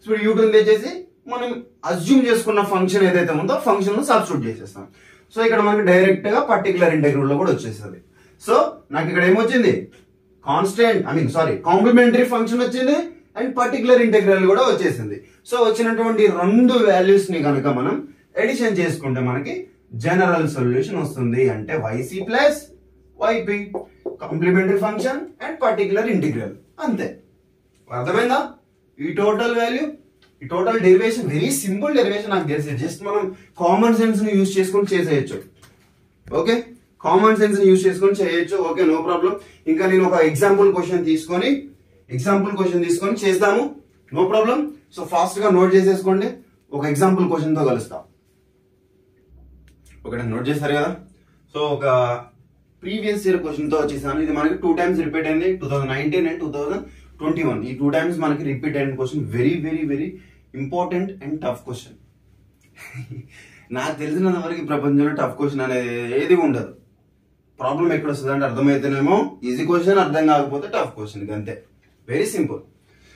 సో ఇప్పుడు u2 తెచ్చేసి మనం అజ్యూమ్ చేసుకున్న ఫంక్షన్ ఏదైతే ఉందో ఫంక్షన్ లో సబ్స్టిట్యూట్ చేసేస్తాం. సో ఇక్కడ మనకి డైరెక్ట్ గా పర్టికులర్ ఇంటెగ్రల్ లో కూడా వచ్చేస్తుంది. సో నాకు ఇక్కడ ఏమొచ్చింది, కాన్స్టెంట్ కాంప్లిమెంటరీ ఫంక్షన్ వచ్చింది అండ్ పర్టికులర్ ఇంటెగ్రల్ కూడా వచ్చేసింది. సో వచ్చినటువంటి రెండు వాల్యూస్ ని కనుక మనం ఎడిషన్ చేసుకుంటే మనకి జనరల్ సొల్యూషన్ వస్తుంది. అంటే yc plus yp, complementary function and particular integral. అంతే, అర్థమైందా? ఈ టోటల్ వాల్యూ, ఈ total derivation very simple derivation నాకు తెలిసి. జస్ట్ మనం కామన్ సెన్స్ ని యూజ్ చేసుకొని చేసేయచ్చు. ఓకే, కామన్ సెన్స్ ని యూజ్ చేసుకొని చేయొచ్చు. Okay, no problem. ఇంకా నేను ఒక ఎగ్జాంపుల్ క్వశ్చన్ తీసుకొని చేస్తాము. No problem. సో ఫాస్ట్ గా నోట్ చేసేసుకోండి. ఒక ఎగ్జాంపుల్ క్వశ్చన్ తో కలుస్తా. ఓకే, నోట్ చేస్తారు కదా. సో ఒక ప్రీవియస్ ఇయర్ క్వశ్చన్ తో వచ్చేసాను. ఇది మనకి 2 times రిపీట్ అయింది, 2019 అండ్ 2021. ఈ 2 times మనకి రిపీట్ అయిన question. Very very very important and tough question. నాకు తెలిసినంత వరకు ప్రపంచంలో టఫ్ క్వశ్చన్ అనేది ఏది ఉండదు. ప్రాబ్లం ఎక్కడ వస్తుంది అంటే అర్థమైతేనేమో ఈజీ క్వశ్చన్, అర్థం కాకపోతే టఫ్ క్వశ్చన్. అంతే, వెరీ సింపుల్.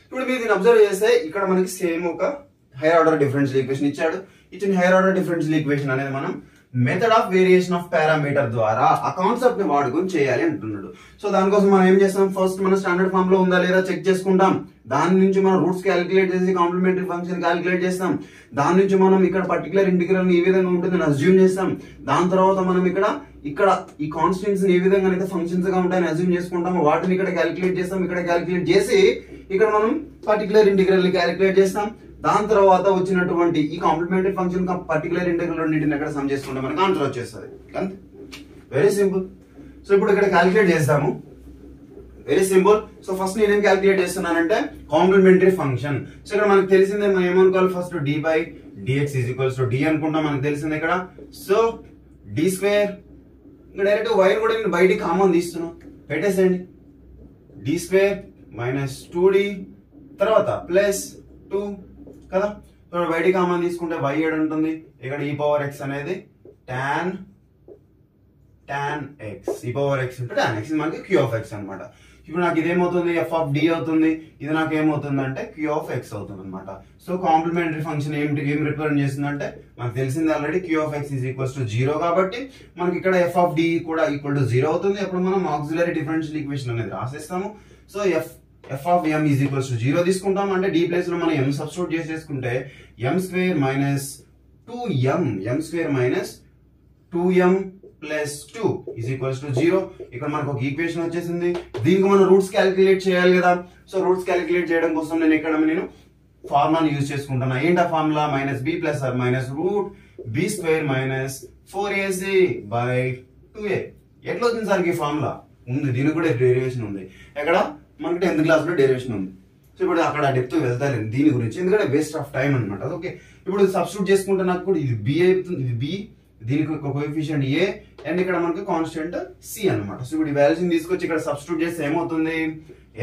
ఇప్పుడు మీరు దీన్ని అబ్జర్వ్ చేస్తే ఇక్కడ మనకి సేమ్ ఒక హైయర్ ఆర్డర్ డిఫరెన్షియల్ ఈక్వేషన్ ఇచ్చాడు. ఇచ్చిన హైయర్ ఆర్డర్ డిఫరెన్షియల్ ఈక్వేషన్ అనేది మనం method of variation of parameter ద్వారా ఆ కాన్సెప్ట్ ని వాడుకొని చేయాలి అంటున్నాడు. సో దానికోసం మనం ఏం చేస్తాం, ఫస్ట్ మన స్టాండర్డ్ ఫామ్ లో ఉందా లేదా చెక్ చేసుకుంటాం. దాని నుంచి మనం రూట్స్ క్యాలిక్యులేట్ చేసి కాంప్లిమెంటరీ ఫంక్షన్ క్యాలిక్యులేట్ చేస్తాం. దాని నుంచి మనం ఇక్కడ పర్టికులర్ ఇంటిగ్రల్ ఈ విధంగా ఉంటుందని అజ్యూమ్ చేస్తాం. దాని తర్వాత మనం ఇక్కడ ఈ కాన్స్టెంట్స్ ఏ విధంగా అయితే ఫంక్షన్స్ గా ఉంటాయని అజ్యూమ్ చేసుకుంటాము. వాటిని ఇక్కడ క్యాలిక్యులేట్ చేస్తాం. ఇక్కడ క్యాలిక్యులేట్ చేసి ఇక్కడ మనం పర్టికులర్ ఇంటిగ్రల్ ని క్యాలిక్యులేట్ చేస్తాం. దాని తర్వాత వచ్చినటువంటి ఈ కాంప్లిమెంటరీ ఫంక్షన్ పర్టికులర్ ఇంటిగ్రల్ రెండింటిని ఎక్కడ సమ్ చేసుకుంటే మనకి ఆన్సర్ వచ్చేస్తుంది. అంతే, వెరీ సింపుల్. సో ఇప్పుడు ఇక్కడ క్యాలిక్యులేట్ చేస్తాము. Very simple. సో ఫస్ట్ నేనేం క్యాలిక్యులేట్ చేస్తున్నానంటే కాంప్లిమెంటరీ ఫంక్షన్. సో ఇక్కడ మనకు తెలిసిందే, మనం ఏమనుకోవాలి, first d by dx is equals to d అనుకుంటాం. మనకు తెలిసింది ఇక్కడ. సో d స్క్వేర్, ఇంకా డైరెక్ట్ y కూడా నేను బయటికి కామన్ తీస్తున్నాం, పెట్టేసేయండి. d స్క్వేర్ మైనస్ 2d తర్వాత ప్లస్ 2 కదా. బయటికి కామన్ తీసుకుంటే y ఏడు ఉంటుంది. ఇక్కడ e పవర్ x అనేది tan x, e power x అంటే tan x, ఇది మనకి q ఆఫ్ x అనమాట. ఇప్పుడు నాకు ఇదేమవుతుంది, f ఆఫ్ d అవుతుంది. ఇది నాకు ఏమవుతుంది అంటే q ఆఫ్ x అవుతుంది అనమాట. సో కాంప్లిమెంటరీ ఫంక్షన్ ఏం రిప్రజెంట్ చేస్తుందంటే మనకు తెలిసింది already, q of x is equals to 0 కాబట్టి మనకి ఇక్కడ f ఆఫ్ d కూడా ఈక్వల్ టు 0 అవుతుంది. అప్పుడు మనం ఆక్సిలరీ డిఫరెన్షియల్ ఈక్వేషన్ అనేది రాసేస్తాము. So f of m is equals to 0 తీసుకుంటాం. అంటే d ప్లేస్ లో మనం m సబ్స్టిట్యూట్ చేసేసుకుంటే m square minus 2m plus 2 is equals to 0. ఇక్కడ మనకు ఒక ఈక్వేషన్ వచ్చేసింది. దీనికి మనం రూట్స్ క్యాలిక్యులేట్ చేయాలి కదా. సో రూట్స్ క్యాలిక్యులేట్ చేయడం కోసం నేను ఫార్ములాని యూజ్ చేసుకుంటున్నా. ఏంటి ఆ formula, minus b plus or minus root b square minus 4ac by 2a. ఎట్లా వచ్చింది సార్ ఈ ఫార్ములా? ఉంది, దీనికి కూడా డెరివేషన్ ఉంది. ఎక్కడ మనకి 10th క్లాస్ లో డెరివేషన్ ఉంది. సో ఇప్పుడు అక్కడ డెప్త్ వెళ్తారు దీని గురించి, ఎందుకంటే వేస్ట్ ఆఫ్ టైం అనమాట. ఓకే, ఇప్పుడు సబ్స్టిట్యూట్ చేసుకుంటే నాకు కూడా ఇది బి అవుతుంది, ఇది బి, దీనికి ఒక కోఎఫిషియంట్ ఏ అండ్ ఇక్కడ మనకి కాన్స్టెంట్ సి అనమాట. సో ఇప్పుడు ఈ వాల్యూస్ తీసుకొచ్చి ఇక్కడ సబ్స్టిట్యూట్ చేస్తే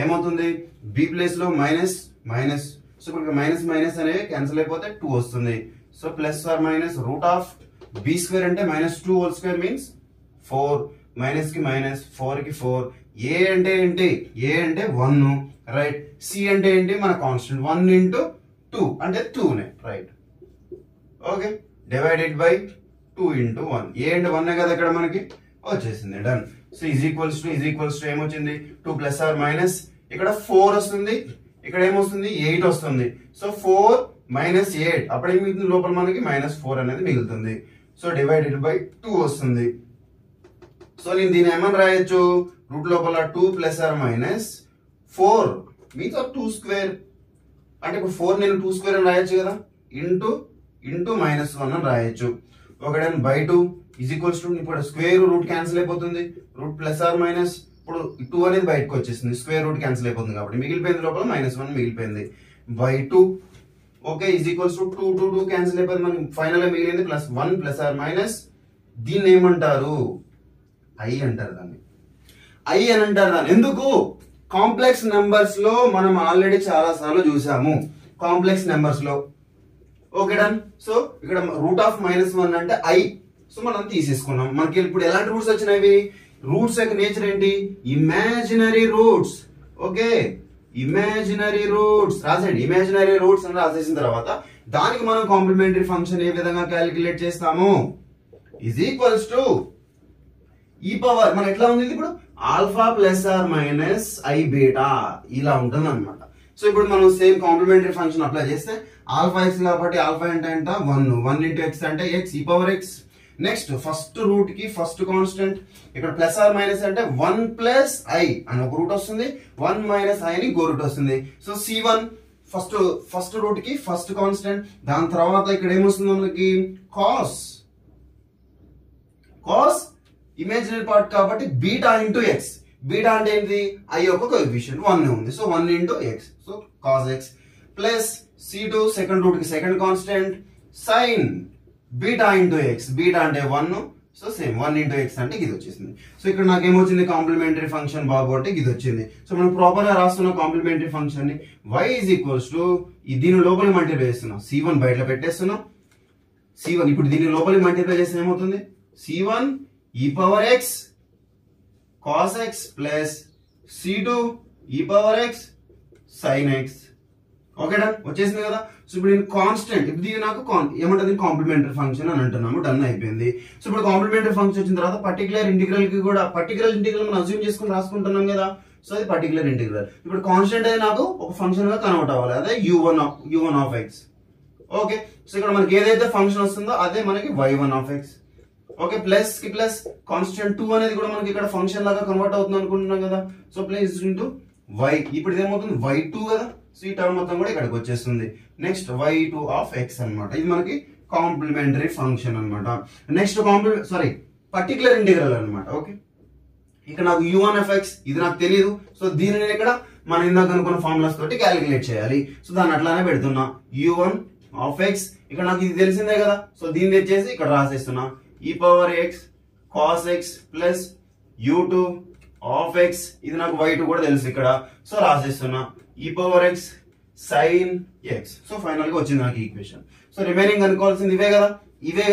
ఏమవుతుంది బి ప్లేస్ లో మైనస్. సో ఇప్పుడు మైనస్ మైనస్ అనేవి క్యాన్సిల్ అయిపోతే 2 వస్తుంది. So plus or minus root of b square అంటే minus 2 whole square means 4, minus కి మైనస్, 4 కి 4. ఏ అంటే ఏంటి, ఏ అంటే 1, రైట్. సి అంటే ఏంటి, మన కాన్స్టెంట్ 1 ఇంటూ 2 అంటే 2నే, right. Okay, divided by 2 into 1. A అంటే 1 కదా ఇక్కడ మనకి వచ్చేసింది, done. So is equals to ఏమొచ్చింది, 2 ప్లస్ ఆర్ మైనస్, ఇక్కడ 4 వస్తుంది, ఇక్కడ ఏమొస్తుంది 8 వస్తుంది. సో 4 మైనస్ 8 అప్పుడే మిగులుతుంది, లోపల మనకి -4 అనేది మిగులుతుంది. సో డివైడెడ్ బై 2 వస్తుంది. సో నేను దీన్ని ఏమని రాయొచ్చు, రూట్ లోపల 2 ప్లస్ ఆర్ మైనస్ 4 మీతో 2 స్క్వేర్ అంటే ఇప్పుడు 4 నేను 2 స్క్వేర్ అని రాయొచ్చు కదా, ఇంటూ -1 అని రాయొచ్చు. ఒకటి బై 2 ఈజ్ ఈక్వల్స్ టు, ఇప్పుడు స్క్వేర్ రూట్ క్యాన్సిల్ అయిపోతుంది, రూట్ ప్లస్ ఆర్ మైనస్, ఇప్పుడు 2 అనేది బయటకు వచ్చేసింది, స్క్వేర్ రూట్ క్యాన్సిల్ అయిపోతుంది కాబట్టి మిగిలిపోయింది లోపల -1 మిగిలిపోయింది, by 2. Okay is equals to 2 cancel అయిపోయింది, మనకి ఫైనల్ గా మిగిలింది +1 + మైనస్. దీన్ని ఏమంటారు? ఐ అంటారు దాన్ని. ఐ అని అంటారు దాన్ని. ఎందుకు? కాంప్లెక్స్ నెంబర్స్ లో మనం ఆల్రెడీ చాలా సార్లు చూసాము. కాంప్లెక్స్ నెంబర్స్ లో ఓకే డన్. సో ఇక్కడ √-1 అంటే ఐ. సో మనం తీసేసుకున్నాం. మనకి ఇప్పుడు ఎలాంటి రూట్స్ వచ్చినవి? రూట్స్ యొక్క నేచర్ ఏంటి? Imaginary roots. Okay imaginary roots రాసేయండి. ఇమాజినరీ రూట్స్ అని రాసేసిన తర్వాత దానికి మనం కాంప్లిమెంటరీ ఫంక్షన్ ఏ విధంగా క్యాలిక్యులేట్ చేస్తాము? ఈజ్ ఈక్వల్స్ టు ఈ పవర్ మన ఎట్లా ఉంది ఇప్పుడు ఆల్ఫా ± ఐ బీటా ఇలా ఉంటుంది అనమాట. సో ఇప్పుడు మనం సేమ్ కాంప్లిమెంటరీ ఫంక్షన్ అప్లై చేస్తే ఆల్ఫా ఎక్స్ కాబట్టి ఆల్ఫా అంటే 1 × x అంటే x e⁻x. Next first root కి ఫస్ట్ కాన్స్టెంట్ ఇక్కడ ± అంటే 1 + i అని ఒక రూట్ వస్తుంది, 1 - i అని ఇంకో రూట్ వస్తుంది. సో c1 ఫస్ట్ రూట్ కి ఫస్ట్ కాన్స్టెంట్. దాని తర్వాత ఇక్కడ ఏమొస్తుంది మనకి కాస్ ఇమాజినరీ పార్ట్ కాబట్టి బీటా × x. బీటా అంటే ఏంటి? i యొక్క కోఎఫిషియంట్ 1 ఉంది. So 1 × x. So cos x plus c2 second root కి second constant sin beta × x. Beta అంటే 1. సో సేమ్ 1 × x అంటే ఇది వచ్చేసింది. సో ఇక్కడ నాకు ఏమొచ్చింది? కాంప్లిమెంటరీ ఫంక్షన్ బాబు అంటే ఇది వచ్చింది. సో మనం ప్రాపర్ గా రాస్తున్న కాంప్లిమెంటరీ ఫంక్షన్ ని y దీని లోపల మల్టిప్లై చేస్తున్నాం. c1 బయట పెట్టేస్తున్నాం. c1 ఇప్పుడు దీని లోపల మల్టిప్లై చేస్తే ఏమవుతుంది? c1 e⁻x cos x plus c2 e⁻x sin x. Okay done వచ్చేసింది కదా. సో ఇప్పుడు నేను కాన్స్టెంట్ ఇది నాకు ఏమంటుంది? కాంప్లిమెంటరీ ఫంక్షన్ అని అంటున్నాము. డన్ అయిపోయింది. సో ఇప్పుడు కాంప్లిమెంటరీ ఫంక్షన్ వచ్చిన తర్వాత పర్టికులర్ ఇంటిగ్రల్ కి కూడా పర్టికులర్ ఇంటిగ్రల్ మనం అజ్యూమ్ చేసుకుని రాసుకుంటున్నాం కదా. సో అది పర్టికులర్ ఇంటిగ్రల్. ఇప్పుడు కాన్స్టెంట్ అనేది నాకు ఒక ఫంక్షన్ గా కన్వర్ట్ అవ్వాలి. అదే u1 ఓకే. సో ఇక్కడ మనకి ఏదైతే ఫంక్షన్ వస్తుందో అదే మనకి y1 ఓకే ప్లస్ కి ప్లస్ కాన్స్టెంట్ 2 అనేది కూడా మనకి ఇక్కడ ఫంక్షన్ లాగా కన్వర్ట్ అవుతుంది అనుకుంటున్నాం కదా. So plus into y. ఇప్పుడు ఇదేమవుతుంది? y2 కదా. సో ఈ టర్మ్ మొత్తం కూడా ఇక్కడికి వచ్చేస్తుంది. నెక్స్ట్ y2 అన్నమాట. ఇది మనకి కాంప్లిమెంటరీ ఫంక్షన్ అన్నమాట. నెక్స్ట్ పర్టికులర్ ఇంటిగ్రల్ అన్నమాట. ఓకే ఇక్కడ నాకు u1 ఇది నాకు తెలియదు. సో దీన్ని నేను ఇక్కడ మనం ఇందాక అనుకున్న ఫార్ములాస్ తోటి క్యాలిక్యులేట్ చేయాలి. సో దాన్ని అట్లానే పెడుతున్నా u1 ఇక్కడ నాకు ఇది తెలిసిందే కదా. సో దీన్ని తెచ్చేసి ఇక్కడ రాసేస్తున్నా e⁻x cos x plus u2 ఇది నాకు y2 కూడా తెలుసు ఇక్కడ. సో రాసేస్తున్నా e⁻x sin x. So final గా వచ్చింది నాకు ఈక్వేషన్. సో రిమైనింగ్ అనుకోవాల్సింది ఇవే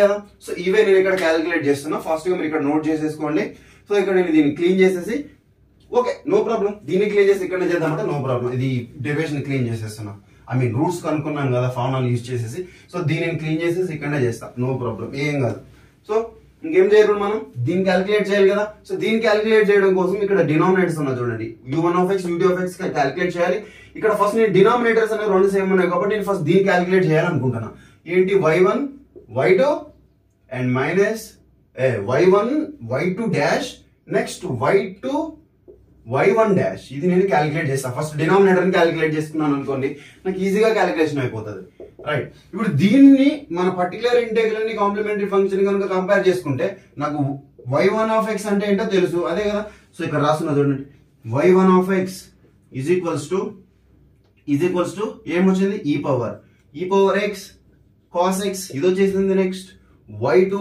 కదా. సో ఇవే నేను ఇక్కడ క్యాలిక్యులేట్ చేస్తున్నా. ఫాస్ట్ గా మీరు ఇక్కడ నోట్ చేసేసుకోండి. సో ఇక్కడ నేను దీన్ని క్లీన్ చేసేసి ఓకే నో ప్రాబ్లం. దీన్ని క్లీన్ చేసి ఇక్కడ చేద్దామంటే నో ప్రాబ్లం. ఇది డెరివేషన్ క్లీన్ చేసేస్తున్నా. రూట్స్ కనుక్కున్నాం కదా ఫార్ములా యూజ్ చేసేసి. సో దీనిని క్లీన్ చేసేసి ఇక్కడనే చేస్తా. నో ప్రాబ్లం ఏం కాదు. సో ఇంకేం చేయరు మనం దీన్ని క్యాలిక్యులేట్ చేయాలి కదా. సో దీన్ని క్యాలిక్యులేట్ చేయడం కోసం ఇక్కడ డినామినేటర్స్ ఉన్నాయి చూడండి. u1 u2 క్యాలిక్యులేట్ చేయాలి. ఇక్కడ ఫస్ట్ నేను డినామినేటర్స్ అనేవి రెండు సేమ్ ఉన్నాయి కాబట్టి నేను ఫస్ట్ దీన్ని క్యాలిక్యులేట్ చేయాలనుకుంటున్నా. ఏంటి? y1 y2 and minus y1 y2 dash next y2 y1 dash. ఇది నేను క్యాలిక్యులేట్ చేస్తాను. ఫస్ట్ డినామినేటర్ ని క్యాలిక్యులేట్ చేసుకున్నాను అనుకోండి, నాకు ఈజీగా క్యాలిక్యులేషన్ అయిపోతుంది. రైట్. ఇప్పుడు దీన్ని మన పర్టికులర్ ఇంటిగ్రల్ ని కాంప్లిమెంటరీ ఫంక్షన్ కనుక కంపేర్ చేసుకుంటే నాకు y1 అంటే ఏంటో తెలుసు అదే కదా. సో ఇక్కడ రాస్తున్నా చూడండి y1 ఈజ్ ఈక్వల్స్ టు ఏమొచ్చింది? e⁻x cos x ఇది వచ్చేసింది. నెక్స్ట్ y2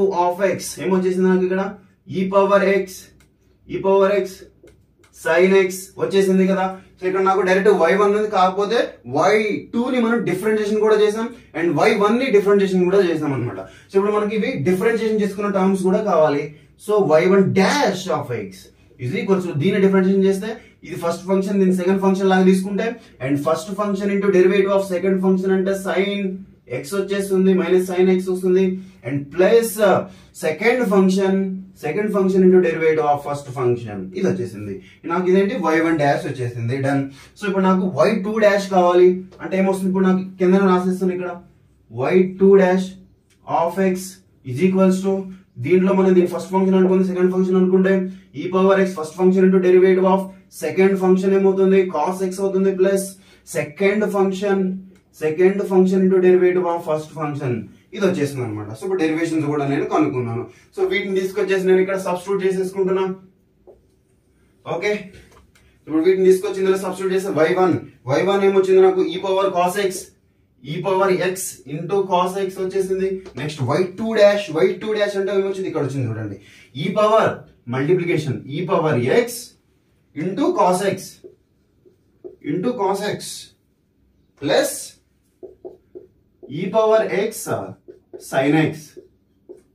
ఏమొచ్చేసింది నాకు ఇక్కడ e⁻x sin x వచ్చేసింది కదా. సో ఇక్కడ నాకు డైరెక్ట్ y1 ఉంది, కాకపోతే y2 ని మనం డిఫరెన్షియేషన్ కూడా చేసాం అండ్ y1 ని డిఫరెన్షియేషన్ కూడా చేసాం అనమాట. సో ఇప్పుడు మనకి ఇవి డిఫరెన్షియేషన్ చేసుకున్న టర్మ్స్ కూడా కావాలి. So y1 dash of x is equals to దీన్ని డిఫరెన్షియేషన్ చేస్తే ఇది ఫస్ట్ ఫంక్షన్, దీన్ని సెకండ్ ఫంక్షన్ లాగా తీసుకుంటే and first function into derivative of second function అంటే sin x వచ్చేస్తుంది మైనస్ sin x వస్తుంది and plus second function into derivative of first function ఇది వచ్చేసింది. నాకు ఇదేంటి y1 డాష్ వచ్చేసింది. డన్. సో ఇప్పుడు నాకు y2 డాష్ కావాలి అంటే ఏమొస్తుంది? ఇప్పుడు నాకు కింద రాసేస్తుంది ఇక్కడ y2 dash of x is equals to దీంట్లో మనం దీని ఫస్ట్ ఫంక్షన్ అనుకుంది, సెకండ్ ఫంక్షన్ అనుకుంటే e⁻x first function into derivative of second function ఏమవుతుంది? cos x అవుతుంది plus second function into derivative of first function ఇది వచ్చేసింది అనమాట. సో ఇప్పుడు డెరివేషన్స్ కూడా నేను కనుక్కున్నాను. సో వీటిని తీసుకొచ్చేసి నేను ఇక్కడ సబ్స్టిట్యూట్ చేసేసుకుంటున్నా. ఓకే ఇప్పుడు వీటిని తీసుకొచ్చి ఇందులో సబ్స్టిట్యూట్ చేస్తే y1 ఏమొచ్చింది నాకు e⁻cos x e power x into cos x వచ్చేసింది. నెక్స్ట్ y2 డాష్ అంటే ఏమొచ్చింది ఇక్కడ వచ్చింది చూడండి, e power multiplication e power x into cos x plus e power x sine x.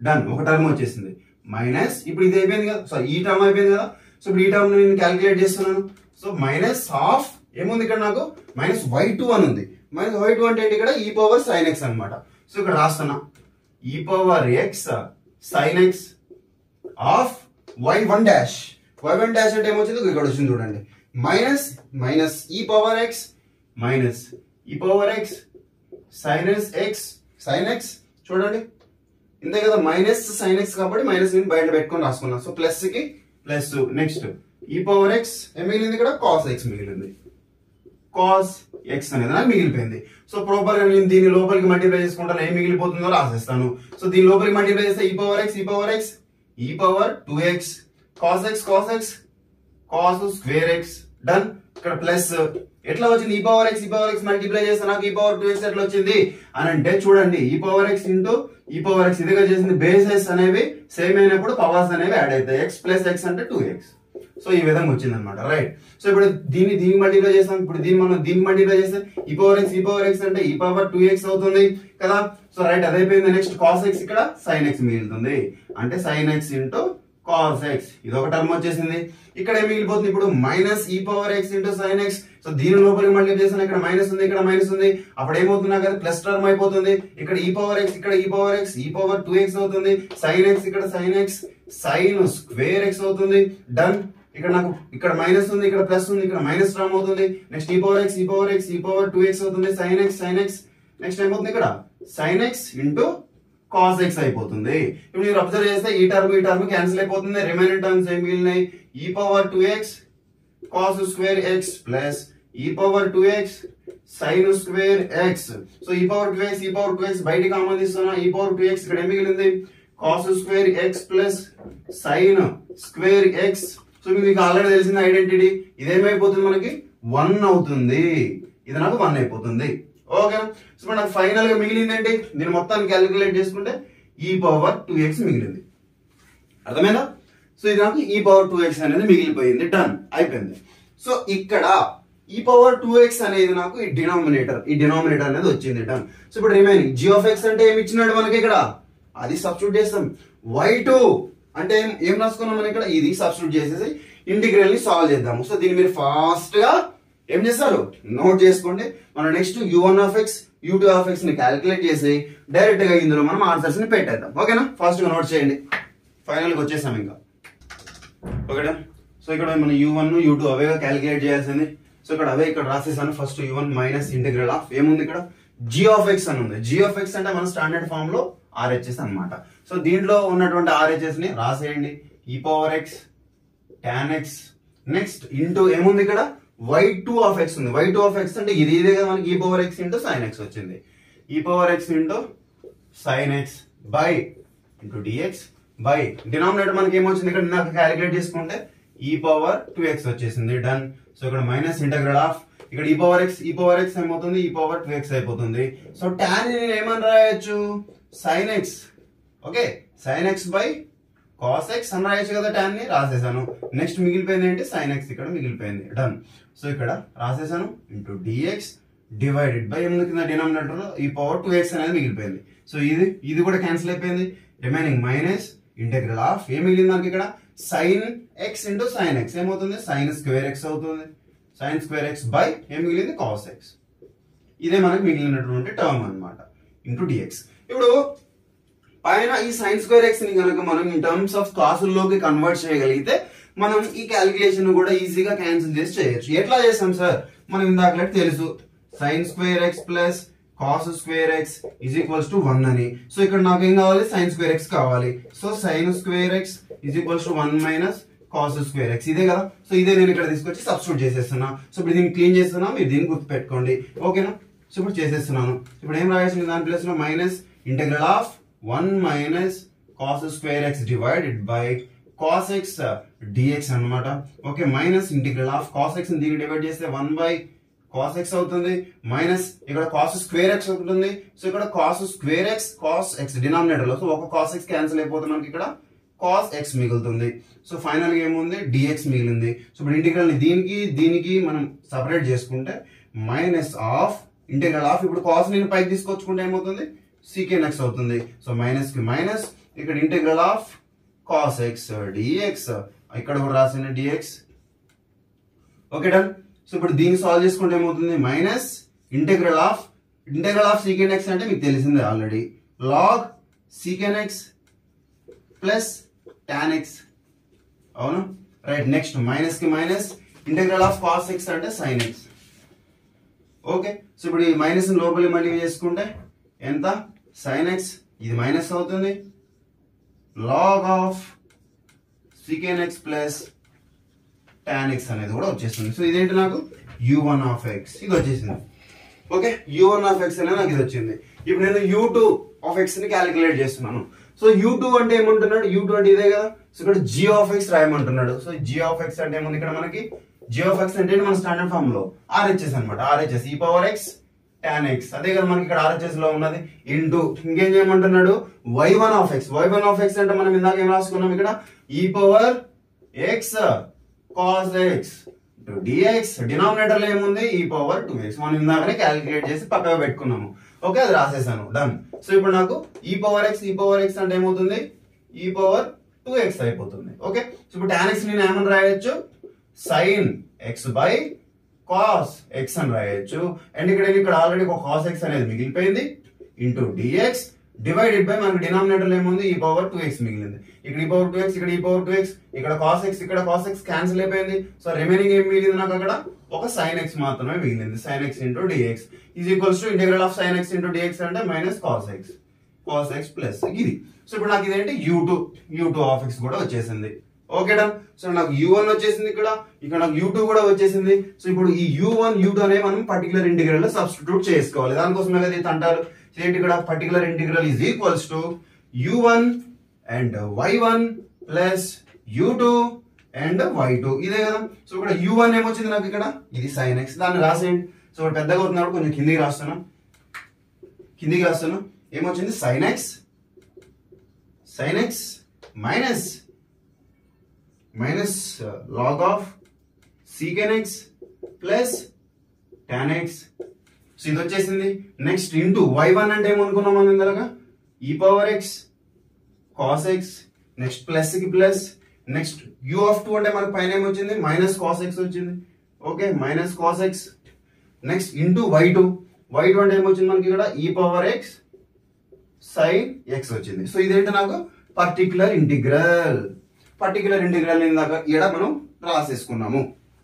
Done, ఒక టర్మ్ వచ్చేసింది. మైనస్ ఇప్పుడు ఇది అయిపోయింది కదా, సో ఈ టర్మ్ అయిపోయింది కదా. సో ఇప్పుడు ఈ టర్మ్ నేను క్యాలిక్యులేట్ చేస్తున్నాను. సో మైనస్ హాఫ్ ఏముంది ఇక్కడ నాకు మైనస్ y2 అని ఉంది. మైనస్ y2 అంటే ఇక్కడ ఈ పవర్ సైన్ ఎక్స్ అనమాట. సో ఇక్కడ రాస్తున్నా ఈ power x sine X of y1 dash అంటే ఏమొచ్చింది ఇక్కడ వచ్చింది చూడండి, మైనస్ ఈ పవర్ ఎక్స్ మైనస్ ఈ పవర్ ఎక్స్ సైన్ ఎక్స్ చూడండి ఇంతే కదా, మైనస్ సైన్ ఎక్స్ కాబట్టి మైనస్ నేను బయట పెట్టుకొని రాసుకున్నా. సో ప్లస్ కి plus. Next e power X ఏం మిగిలింది ఇక్కడ, కాస్ ఎక్స్ మిగిలింది. కాస్ ఎక్స్ అనేది నాకు మిగిలిపోయింది. సో ప్రాపర్ గా నేను దీని లోపలికి మల్టిప్లై చేసుకుంటాను, ఏం మిగిలిపోతుందో రాసేస్తాను. సో దీని లోపలికి మల్టిప్లై చేస్తే ఈ power 2x cos X cos square X. Done. ఇక్కడ ప్లస్ ఎట్లా వచ్చింది, ఈ పవర్ ఎక్స్ మల్టిప్లై చేస్తే నాకు ఈ పవర్ 2x ఎట్లా వచ్చింది అని అంటే చూడండి, ఈ పవర్ ఎక్స్ ఇంటూ ఈ పవర్ ఎక్స్ ఇదిగా చేసింది. బేసెస్ అనేవి సేమ్ అయినప్పుడు పవర్స్ అనేవి యాడ్ అవుతాయి. ఎక్స్ ప్లస్ ఎక్స్ అంటే 2x. సో ఈ విధంగా వచ్చింది అనమాట. రైట్. సో ఇప్పుడు దీన్ని మల్టిప్లై చేస్తాం. ఇప్పుడు దీన్ని మల్టిప్లై చేస్తే ఈ పవర్ ఎక్స్ అంటే ఈ పవర్ 2x అవుతుంది కదా. సో రైట్, అదైపోయింది. నెక్స్ట్ కాస్ ఎక్స్ ఇక్కడ సైన్ ఎక్స్ మిగులుతుంది, అంటే sine x into cos x. ఇది ఒక టర్మ్ వచ్చేసింది. ఇక్కడ ఏం మిగిలిపోతుంది ఇప్పుడు మైనస్ ఈ power x into sine X. So దీని లోపలికి మల్టిప్లై చేస్తాను, ఇక్కడ మైనస్ ఉంది ఇక్కడ మైనస్ ఉంది, అప్పుడు ఏమవుతుంది కదా ప్లస్ టర్మ్ అయిపోతుంది. ఇక్కడ ఈ పవర్ ఎక్స్ ఇక్కడ ఈ పవర్ 2x అవుతుంది. సైన్ ఎక్స్ ఇక్కడ sine x sine square x అవుతుంది. డన్. ఇక్కడ నాకు ఇక్కడ మైనస్ ఉంది ఇక్కడ ప్లస్ ఉంది, ఇక్కడ మైనస్ టర్మ్ అవుతుంది. Next e power x 2x అవుతుంది. సైన్ ఎక్స్ నెక్స్ట్ ఏమవుతుంది ఇక్కడ sine x into cos x అయిపోతుంది. ఇప్పుడు మీరు అబ్జర్వ్ చేస్తే ఈ టర్మ్ క్యాన్సిల్ అయిపోతుంది. రిమైనింగ్ టర్మ్స్ ఏం మిగిలినాయి, e power 2x cos square x plus e power 2x sine square x. So ఈ పవర్ 2x బయటికి కామన్ తీస్తున్నా, ఈ పవర్ 2x ఇక్కడ ఏం మిగిలింది cos square x plus sign square x. So మీకు ఆల్రెడీ తెలిసిన ఐడెంటిటీ, ఇదేమైపోతుంది మనకి 1 అవుతుంది, ఇది నాకు 1 అయిపోతుంది. ఓకే. సో నాకు ఫైనల్ గా మిగిలింది ఏంటి, దీన్ని మొత్తాన్ని క్యాలిక్యులేట్ చేసుకుంటే ఈ పవర్ 2x మిగిలింది. అర్థమైందా? సో ఇది నాకు ఈ పవర్ 2x అనేది మిగిలిపోయింది. డన్, అయిపోయింది. సో ఇక్కడ ఈ పవర్ 2x అనేది నాకు ఈ డినామినేటర్ అనేది వచ్చింది. డన్. సో ఇప్పుడు రిమైనింగ్ g ఆఫ్ x అంటే ఏమి ఇచ్చినాడు మనకి ఇక్కడ, అది సబ్స్టిట్యూట్ చేస్తాం. y2 అంటే ఏం రాసుకున్నాం మనం ఇక్కడ, ఇది సబ్స్టిట్యూట్ చేసేసి ఇంటిగ్రల్ ని సాల్వ్ చేద్దాము. సో దీన్ని మీరు ఫాస్ట్ గా ఏం చేస్తారు, నోట్ చేసుకోండి. మనం next u1 of x u2 of x ని క్యాలిక్యులేట్ చేసి డైరెక్ట్ గా ఇందులో మనం ఆన్సర్స్ ని పెట్టేద్దాం. ఓకేనా? ఫాస్ట్ గా నోట్ చేయండి. ఫైనల్ గా వచ్చేసాం ఇంకా. ఓకేనా? సో ఇక్కడ మనం u1 u2 అవేగా క్యాలిక్యులేట్ చేయాల్సింది. సో ఇక్కడ అవే ఇక్కడ రాసేసాను. First u1 minus integral of ఏముంది ఇక్కడ g ఆఫ్ x అని ఉంది. g ఆఫ్ x అంటే మన స్టాండర్డ్ ఫామ్ లో RHS అన్నమాట. సో దీంట్లో ఉన్నటువంటి RHS ని రాసేయండి. ఈ power x tan x next into ఏముంది ఇక్కడ y2 ఆఫ్ x ఉంది. y2 ఆఫ్ x అంటే ఇదే కదా మనకి ఈ power x into sin x వచ్చింది. ఈ power x into sin x by into dx by denominator మనకి ఏమొచ్చింది ఇక్కడ నాకు క్యాలిక్యులేట్ చేసుకుంటే ఈ పవర్ 2x వచ్చేసింది. డన్. సో ఇక్కడ మైనస్ ఇంటగ్రల్ ఆఫ్ ఇక్కడ ఈ పవర్ x ఏమవుతుంది, ఈ పవర్ 2x అయిపోతుంది. సో tan ని ఏమని రాయొచ్చు, sin x. Okay, sin x by cos x అని రాయొచ్చు కదా, tan ని రాసేసాను. నెక్స్ట్ మిగిలిపోయింది ఏంటి, sin x ఇక్కడ మిగిలిపోయింది. డన్. సో ఇక్కడ రాసేసాను ఇంటూ dx డివైడెడ్ బై ఏముంది కింద డినామినేటర్ లో ఈ పవర్ 2x అనేది మిగిలిపోయింది. సో ఇది కూడా క్యాన్సిల్ అయిపోయింది. రిమైనింగ్ మైనస్ ఇంటగ్రల్ ఆఫ్ ఏం మిగిలింది మనకి ఇక్కడ sin x into sin x ఏమవుతుంది, sin స్క్వేర్ x అవుతుంది. sin స్క్వేర్ x బై ఏం మిగిలింది cos x. ఇదే మనకి మిగిలినటువంటి టర్మ్ అన్నమాట ఇంటూ dx. ఇప్పుడు పైన ఈ sin స్క్వేర్ x ని కనుక మనం ఇన్ టర్మ్స్ ఆఫ్ కాసుల్లోకి కన్వర్ట్ చేయగలిగితే మనం ఈ క్యాలిక్యులేషన్ కూడా ఈజీగా క్యాన్సిల్ చేసి చేయొచ్చు. ఎట్లా చేస్తాం సార్, మనం ఇందాక తెలుసు sin square x plus cos square x is equals to 1 అని. సో ఇక్కడ నాకు ఏం కావాలి, sin స్క్వేర్ x కావాలి. So sin square x is equals to 1 minus cos square x ఇదే కదా. సో ఇదే నేను ఇక్కడ తీసుకొచ్చి సబ్స్టిట్యూట్ చేసేస్తున్నా. సో ఇప్పుడు దీన్ని క్లీన్ చేస్తున్నా, మీరు దీన్ని గుర్తు పెట్టుకోండి. ఓకేనా? సో ఇప్పుడు చేసేస్తున్నాను. ఇప్పుడు ఏం రాయాల్సింది దాని ప్లేస్ లో minus integral of 1 minus cos square x divided by cos x dx అన్నమాట. Okay, minus integral of cos x ని దీన్ని డివైడ్ చేస్తే 1 బై కాస్ ఎక్స్ అవుతుంది మైనస్ ఇక్కడ కాస్ స్క్వేర్ ఎక్స్ ఉంటుంది. సో ఇక్కడ cos square X cos X denominator లో, సో ఒక కాస్ ఎక్స్ క్యాన్సిల్ అయిపోతుంది, మనకి ఇక్కడ కాస్ ఎక్స్ మిగులుతుంది. సో ఫైనల్ గా ఏముంది డిఎక్స్ మిగిలింది. సో ఇప్పుడు ఇంటిగ్రల్ ని దీనికి మనం సపరేట్ చేసుకుంటే మైనస్ ఆఫ్ ఇంటిగ్రల్ ఆఫ్ ఇప్పుడు కాస్ నేను పైకి తీసుకొచ్చుకుంటే ఏమవుతుంది సీకెన్ ఎక్స్ అవుతుంది. సో మైనస్ కి మైనస్ ఇక్కడ integral of cos x dx ఇక్కడ కూడా రాసిన డిఎక్స్. Okay done. సో ఇప్పుడు దీన్ని సాల్వ్ చేసుకుంటే ఏమవుతుంది minus integral of secant x అంటే మీకు తెలిసిందే already log secant x plus tan x. అవును రైట్. నెక్స్ట్ మైనస్ కి minus integral of cos x అంటే సైన్ ఎక్స్. ఓకే. సో ఇప్పుడు ఈ మైనస్ లోపలి మళ్ళీ చేసుకుంటే ఎంత సైన్ ఎక్స్ ఇది మైనస్ అవుతుంది log of secant x plus tan x అనేది కూడా వచ్చేస్తుంది. సో ఇదేంటి నాకు u1 ఆఫ్ ఎక్స్ ఇది వచ్చేసింది. ఓకే u1 ఆఫ్ ఎక్స్ అనేది నాకు ఇది వచ్చింది. ఇప్పుడు నేను u2 ఆఫ్ ఎక్స్ ని క్యాలిక్యులేట్ చేస్తున్నాను. సో u2 అంటే ఏమంటున్నాడు u2 అంటే ఇదే కదా. సో ఇక్కడ g ఆఫ్ ఎక్స్ రాయమంటున్నాడు. సో g ఆఫ్ ఎక్స్ అంటే ఏముంది ఇక్కడ మనకి g ఆఫ్ ఎక్స్ అంటే మన స్టాండర్డ్ ఫామ్ లో RHS అన్నమాట. RHS e power x tan x అదే కదా మనకి ఇక్కడ RHS లో ఉన్నది ఇంటూ ఇంకేం చేయమంటున్నాడు y1 of x. y1 of x అంటే మనం ఇందాక ఏం రాసుకున్నాం ఇక్కడ e power x cos x dx denominator లో ఏముంది e పవర్ 2x మనం ఇందాకనే క్యాలిక్యులేట్ చేసి పక్కగా పెట్టుకున్నాము. ఓకే అది రాసేసాను డన్. సో ఇప్పుడు నాకు e పవర్ x అంటే ఏమవుతుంది e పవర్ 2x అయిపోతుంది. ఓకే. సో ఇప్పుడు tan x నేను ఏమని రాయొచ్చు sin x by cos x అని రాయొచ్చు. అండ్ ఇక్కడ ఆల్రెడీ ఒక cos x అనేది మిగిలిపోయింది ఇంటూ dx డివైడెడ్ బై మనకి డినామినేటర్ లో ఏముంది e పవర్ 2x మిగిలింది. ఇక్కడ e పవర్ 2x ఇక్కడ e పవర్ 2x ఇక్కడ cos x ఇక్కడ cos x క్యాన్సిల్ అయిపోయింది. సో రిమైనింగ్ ఏం మిగిలింది నాకు అక్కడ ఒక sin x మాత్రమే మిగిలింది. sin x into dx is equals to integral of sin x into dx అంటే మైనస్ cos x ప్లస్ ఇది. సో ఇప్పుడు నాకు ఇదేంటి u2 ఆఫ్ x కూడా వచ్చేసింది. Okay done. సో నాకు u1 వచ్చేసింది ఇక్కడ నాకు u2 కూడా వచ్చేసింది. సో ఇప్పుడు ఈ u1 u2 అనే మనం పర్టికులర్ ఇంటిగ్రల్ లో సబ్స్టిట్యూట్ చేసుకోవాలి. దానికోసమే కదా ఇది అంటారు ఏంటి ఇక్కడ particular integral is equals to u1 and y1 plus u2 and y2 ఇదే కదా. సో ఇక్కడ u1 ఏమొచ్చింది నాకు ఇక్కడ ఇది sin x దాన్ని రాసేయండి. సో పెద్దగా అవుతున్నాడు కొంచెం కిందికి రాస్తాను ఏమొచ్చింది sin x minus log of secant x plus tan x. So ఇది వచ్చేసింది. నెక్స్ట్ ఇంటూ y1 అంటే ఏమనుకున్నాం మనం ఇందాక e power x cos x next plus కి ప్లస్ నెక్స్ట్ u ఆఫ్ 2 అంటే మనకు పైన ఏమొచ్చింది మైనస్ cos x వచ్చింది. Okay minus cos x next into y2 అంటే ఏమొచ్చింది మనకి ఇక్కడ e power x sin x వచ్చింది. సో ఇదేంటి నాకు పర్టికులర్ ఇంటిగ్రల్ ఇందాక ఇక్కడ మనం రాసేసుకున్నాము.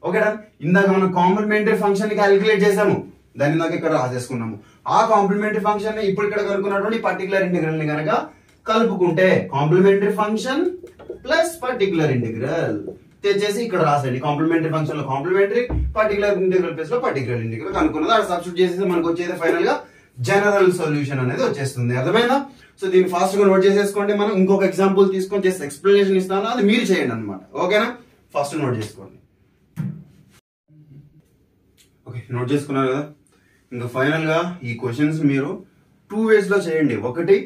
ఓకేనా ఇందాక మనం కాంప్లిమెంటరీ ఫంక్షన్ ని క్యాలిక్యులేట్ చేసాము దాన్ని ఇందాక ఇక్కడ రాసేసుకున్నాము. ఆ కాంప్లిమెంటరీ ఫంక్షన్ ని ఇప్పుడు ఇక్కడ కనుక్కున్నటువంటి పర్టికులర్ ఇంటిగ్రల్ ని కనుక కలుపుకుంటే complementary function plus particular integral తెచ్చేసి ఇక్కడ రాసండి. కాంప్లిమెంటరీ ఫంక్షన్ లో కాంప్లిమెంటరీ పర్టికులర్ ఇంటిగ్రల్ ప్లేస్ లో పర్టికులర్ ఇంటిగ్రల్ కనుక్కున్నది అక్కడ సబ్స్టిట్యూట్ చేసేసి మనకు వచ్చేది ఫైనల్ గా జనరల్ సొల్యూషన్ అనేది వచ్చేస్తుంది. అర్థమైందా? సో దీన్ని ఫాస్ట్ గా నోట్ చేసేసుకోండి. మనం ఇంకొక ఎగ్జాంపుల్ తీసుకొని చేసి ఎక్స్ప్లెనేషన్ ఇస్తాను అది మీరు చేయండి అనమాట. ఓకేనా ఫస్ట్ నోట్ చేసుకోండి. ఓకే నోట్ చేసుకున్నారు కదా. ఇంకా ఫైనల్ గా ఈ క్వశ్చన్స్ మీరు 2 ways లో చేయండి. ఒకటి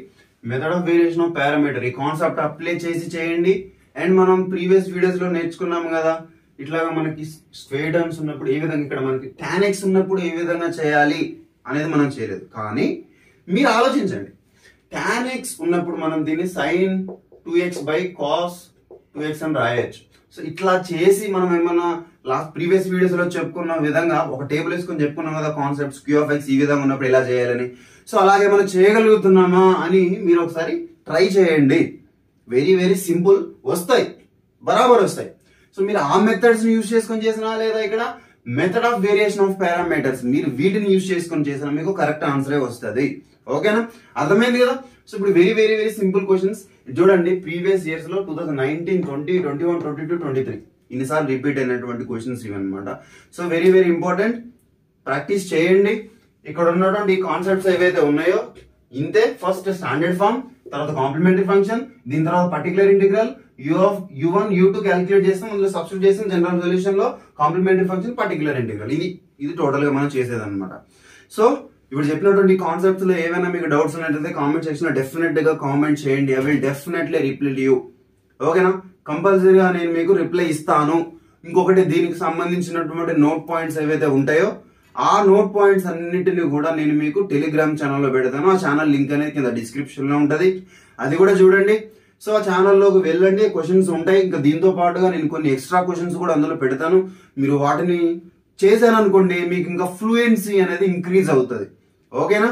method of variation of parameter ఈ కాన్సెప్ట్ అప్లై చేసి చేయండి. అండ్ మనం ప్రీవియస్ వీడియోస్ లో నేర్చుకున్నాము కదా ఇట్లాగా మనకి స్క్వేర్ టర్మ్స్ ఉన్నప్పుడు ఏ విధంగా ఇక్కడ మనకి tan x ఉన్నప్పుడు ఏ విధంగా చేయాలి అనేది మనం చేయలేదు. కానీ మీరు ఆలోచించండి tan x ఉన్నప్పుడు మనం దీన్ని sin 2x by cos 2x అని రాయొచ్చు. సో ఇట్లా చేసి మనం ఏమన్నా లాస్ట్ ప్రీవియస్ వీడియోస్ లో చెప్పుకున్న విధంగా ఒక టేబుల్ వేసుకొని చెప్పుకున్నాం కదా కాన్సెప్ట్స్ q ఆఫ్ x ఈ విధంగా ఉన్నప్పుడు ఎలా చేయాలని. సో అలాగే మనం చేయగలుగుతున్నామా అని మీరు ఒకసారి ట్రై చేయండి. వెరీ వెరీ సింపుల్ వస్తాయి బరాబర్ వస్తాయి. సో మీరు ఆ మెథడ్స్ ని యూజ్ చేసుకొని చేసినా లేదా ఇక్కడ method of variation of parameters మీరు వీటిని యూజ్ చేసుకొని చేసినా మీకు కరెక్ట్ ఆన్సరే వస్తుంది. ఓకేనా అర్థమైంది కదా. సో ఇప్పుడు very very very simple questions చూడండి. ప్రీవియస్ ఇయర్స్ లో 2019, 20, 21, 22, 23 ఇన్నిసార్లు రిపీట్ అయినటువంటి క్వశ్చన్స్ ఇవన్నమాట. So very very important practice చేయండి. ఇక్కడ ఉన్నటువంటి ఈ కాన్సెప్ట్స్ ఏవైతే ఉన్నాయో ఇంతే. ఫస్ట్ స్టాండర్డ్ ఫామ్, తర్వాత కాంప్లిమెంటరీ ఫంక్షన్, దీని తర్వాత పర్టికులర్ ఇంటిగ్రల్, u2 క్యాలిక్యులేట్ చేస్తాం, అందులో సబ్స్టిట్యూట్ చేస్తాం జనరల్ సొల్యూషన్ లో కాంప్లిమెంటరీ ఫంక్షన్ పర్టికులర్ ఇంటిగ్రల్. ఇది టోటల్ గా మనం చేసేది అనమాట. సో ఇప్పుడు చెప్పినటువంటి కాన్సెప్ట్స్ లో ఏమైనా మీకు డౌట్స్ ఉన్నట్టయితే కామెంట్ సెక్షన్ లో డెఫినెట్ గా కామెంట్ చేయండి. I will definitely reply to you. ఓకేనా? కంపల్సరీగా నేను మీకు రిప్లై ఇస్తాను. ఇంకొకటి దీనికి సంబంధించినటువంటి నోట్ పాయింట్స్ ఏవైతే ఉంటాయో ఆ నోట్ పాయింట్స్ అన్నిటిని కూడా నేను మీకు టెలిగ్రామ్ ఛానల్లో పెడతాను. ఆ ఛానల్ లింక్ అనేది కింద డిస్క్రిప్షన్ లో ఉంటది, అది కూడా చూడండి. సో ఆ ఛానల్లోకి వెళ్ళండి, క్వశ్చన్స్ ఉంటాయి. ఇంకా దీంతో పాటుగా నేను కొన్ని ఎక్స్ట్రా క్వశ్చన్స్ కూడా అందులో పెడతాను. మీరు వాటిని చేశారనుకోండి మీకు ఇంకా ఫ్లూయెన్సీ అనేది ఇంక్రీజ్ అవుతుంది. ఓకేనా?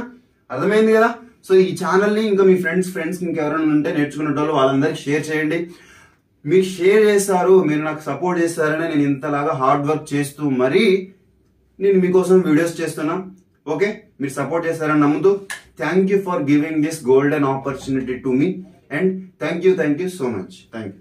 అర్థమైంది కదా? సో ఈ ఛానల్ని ఇంకా మీ ఫ్రెండ్స్ ఇంకెవరైనా ఉంటే నేర్చుకునేటోళ్ళు వాళ్ళందరికీ షేర్ చేయండి. మీరు షేర్ చేస్తారు, మీరు నాకు సపోర్ట్ చేస్తారని నేను ఇంతలాగా హార్డ్ వర్క్ చేస్తూ మరీ నేను మీకోసం వీడియోస్ చేస్తున్నా. ఓకే, మీరు సపోర్ట్ చేస్తారని నమ్ముతూ thank you for giving this golden opportunity to me and thank you so much. Thank you.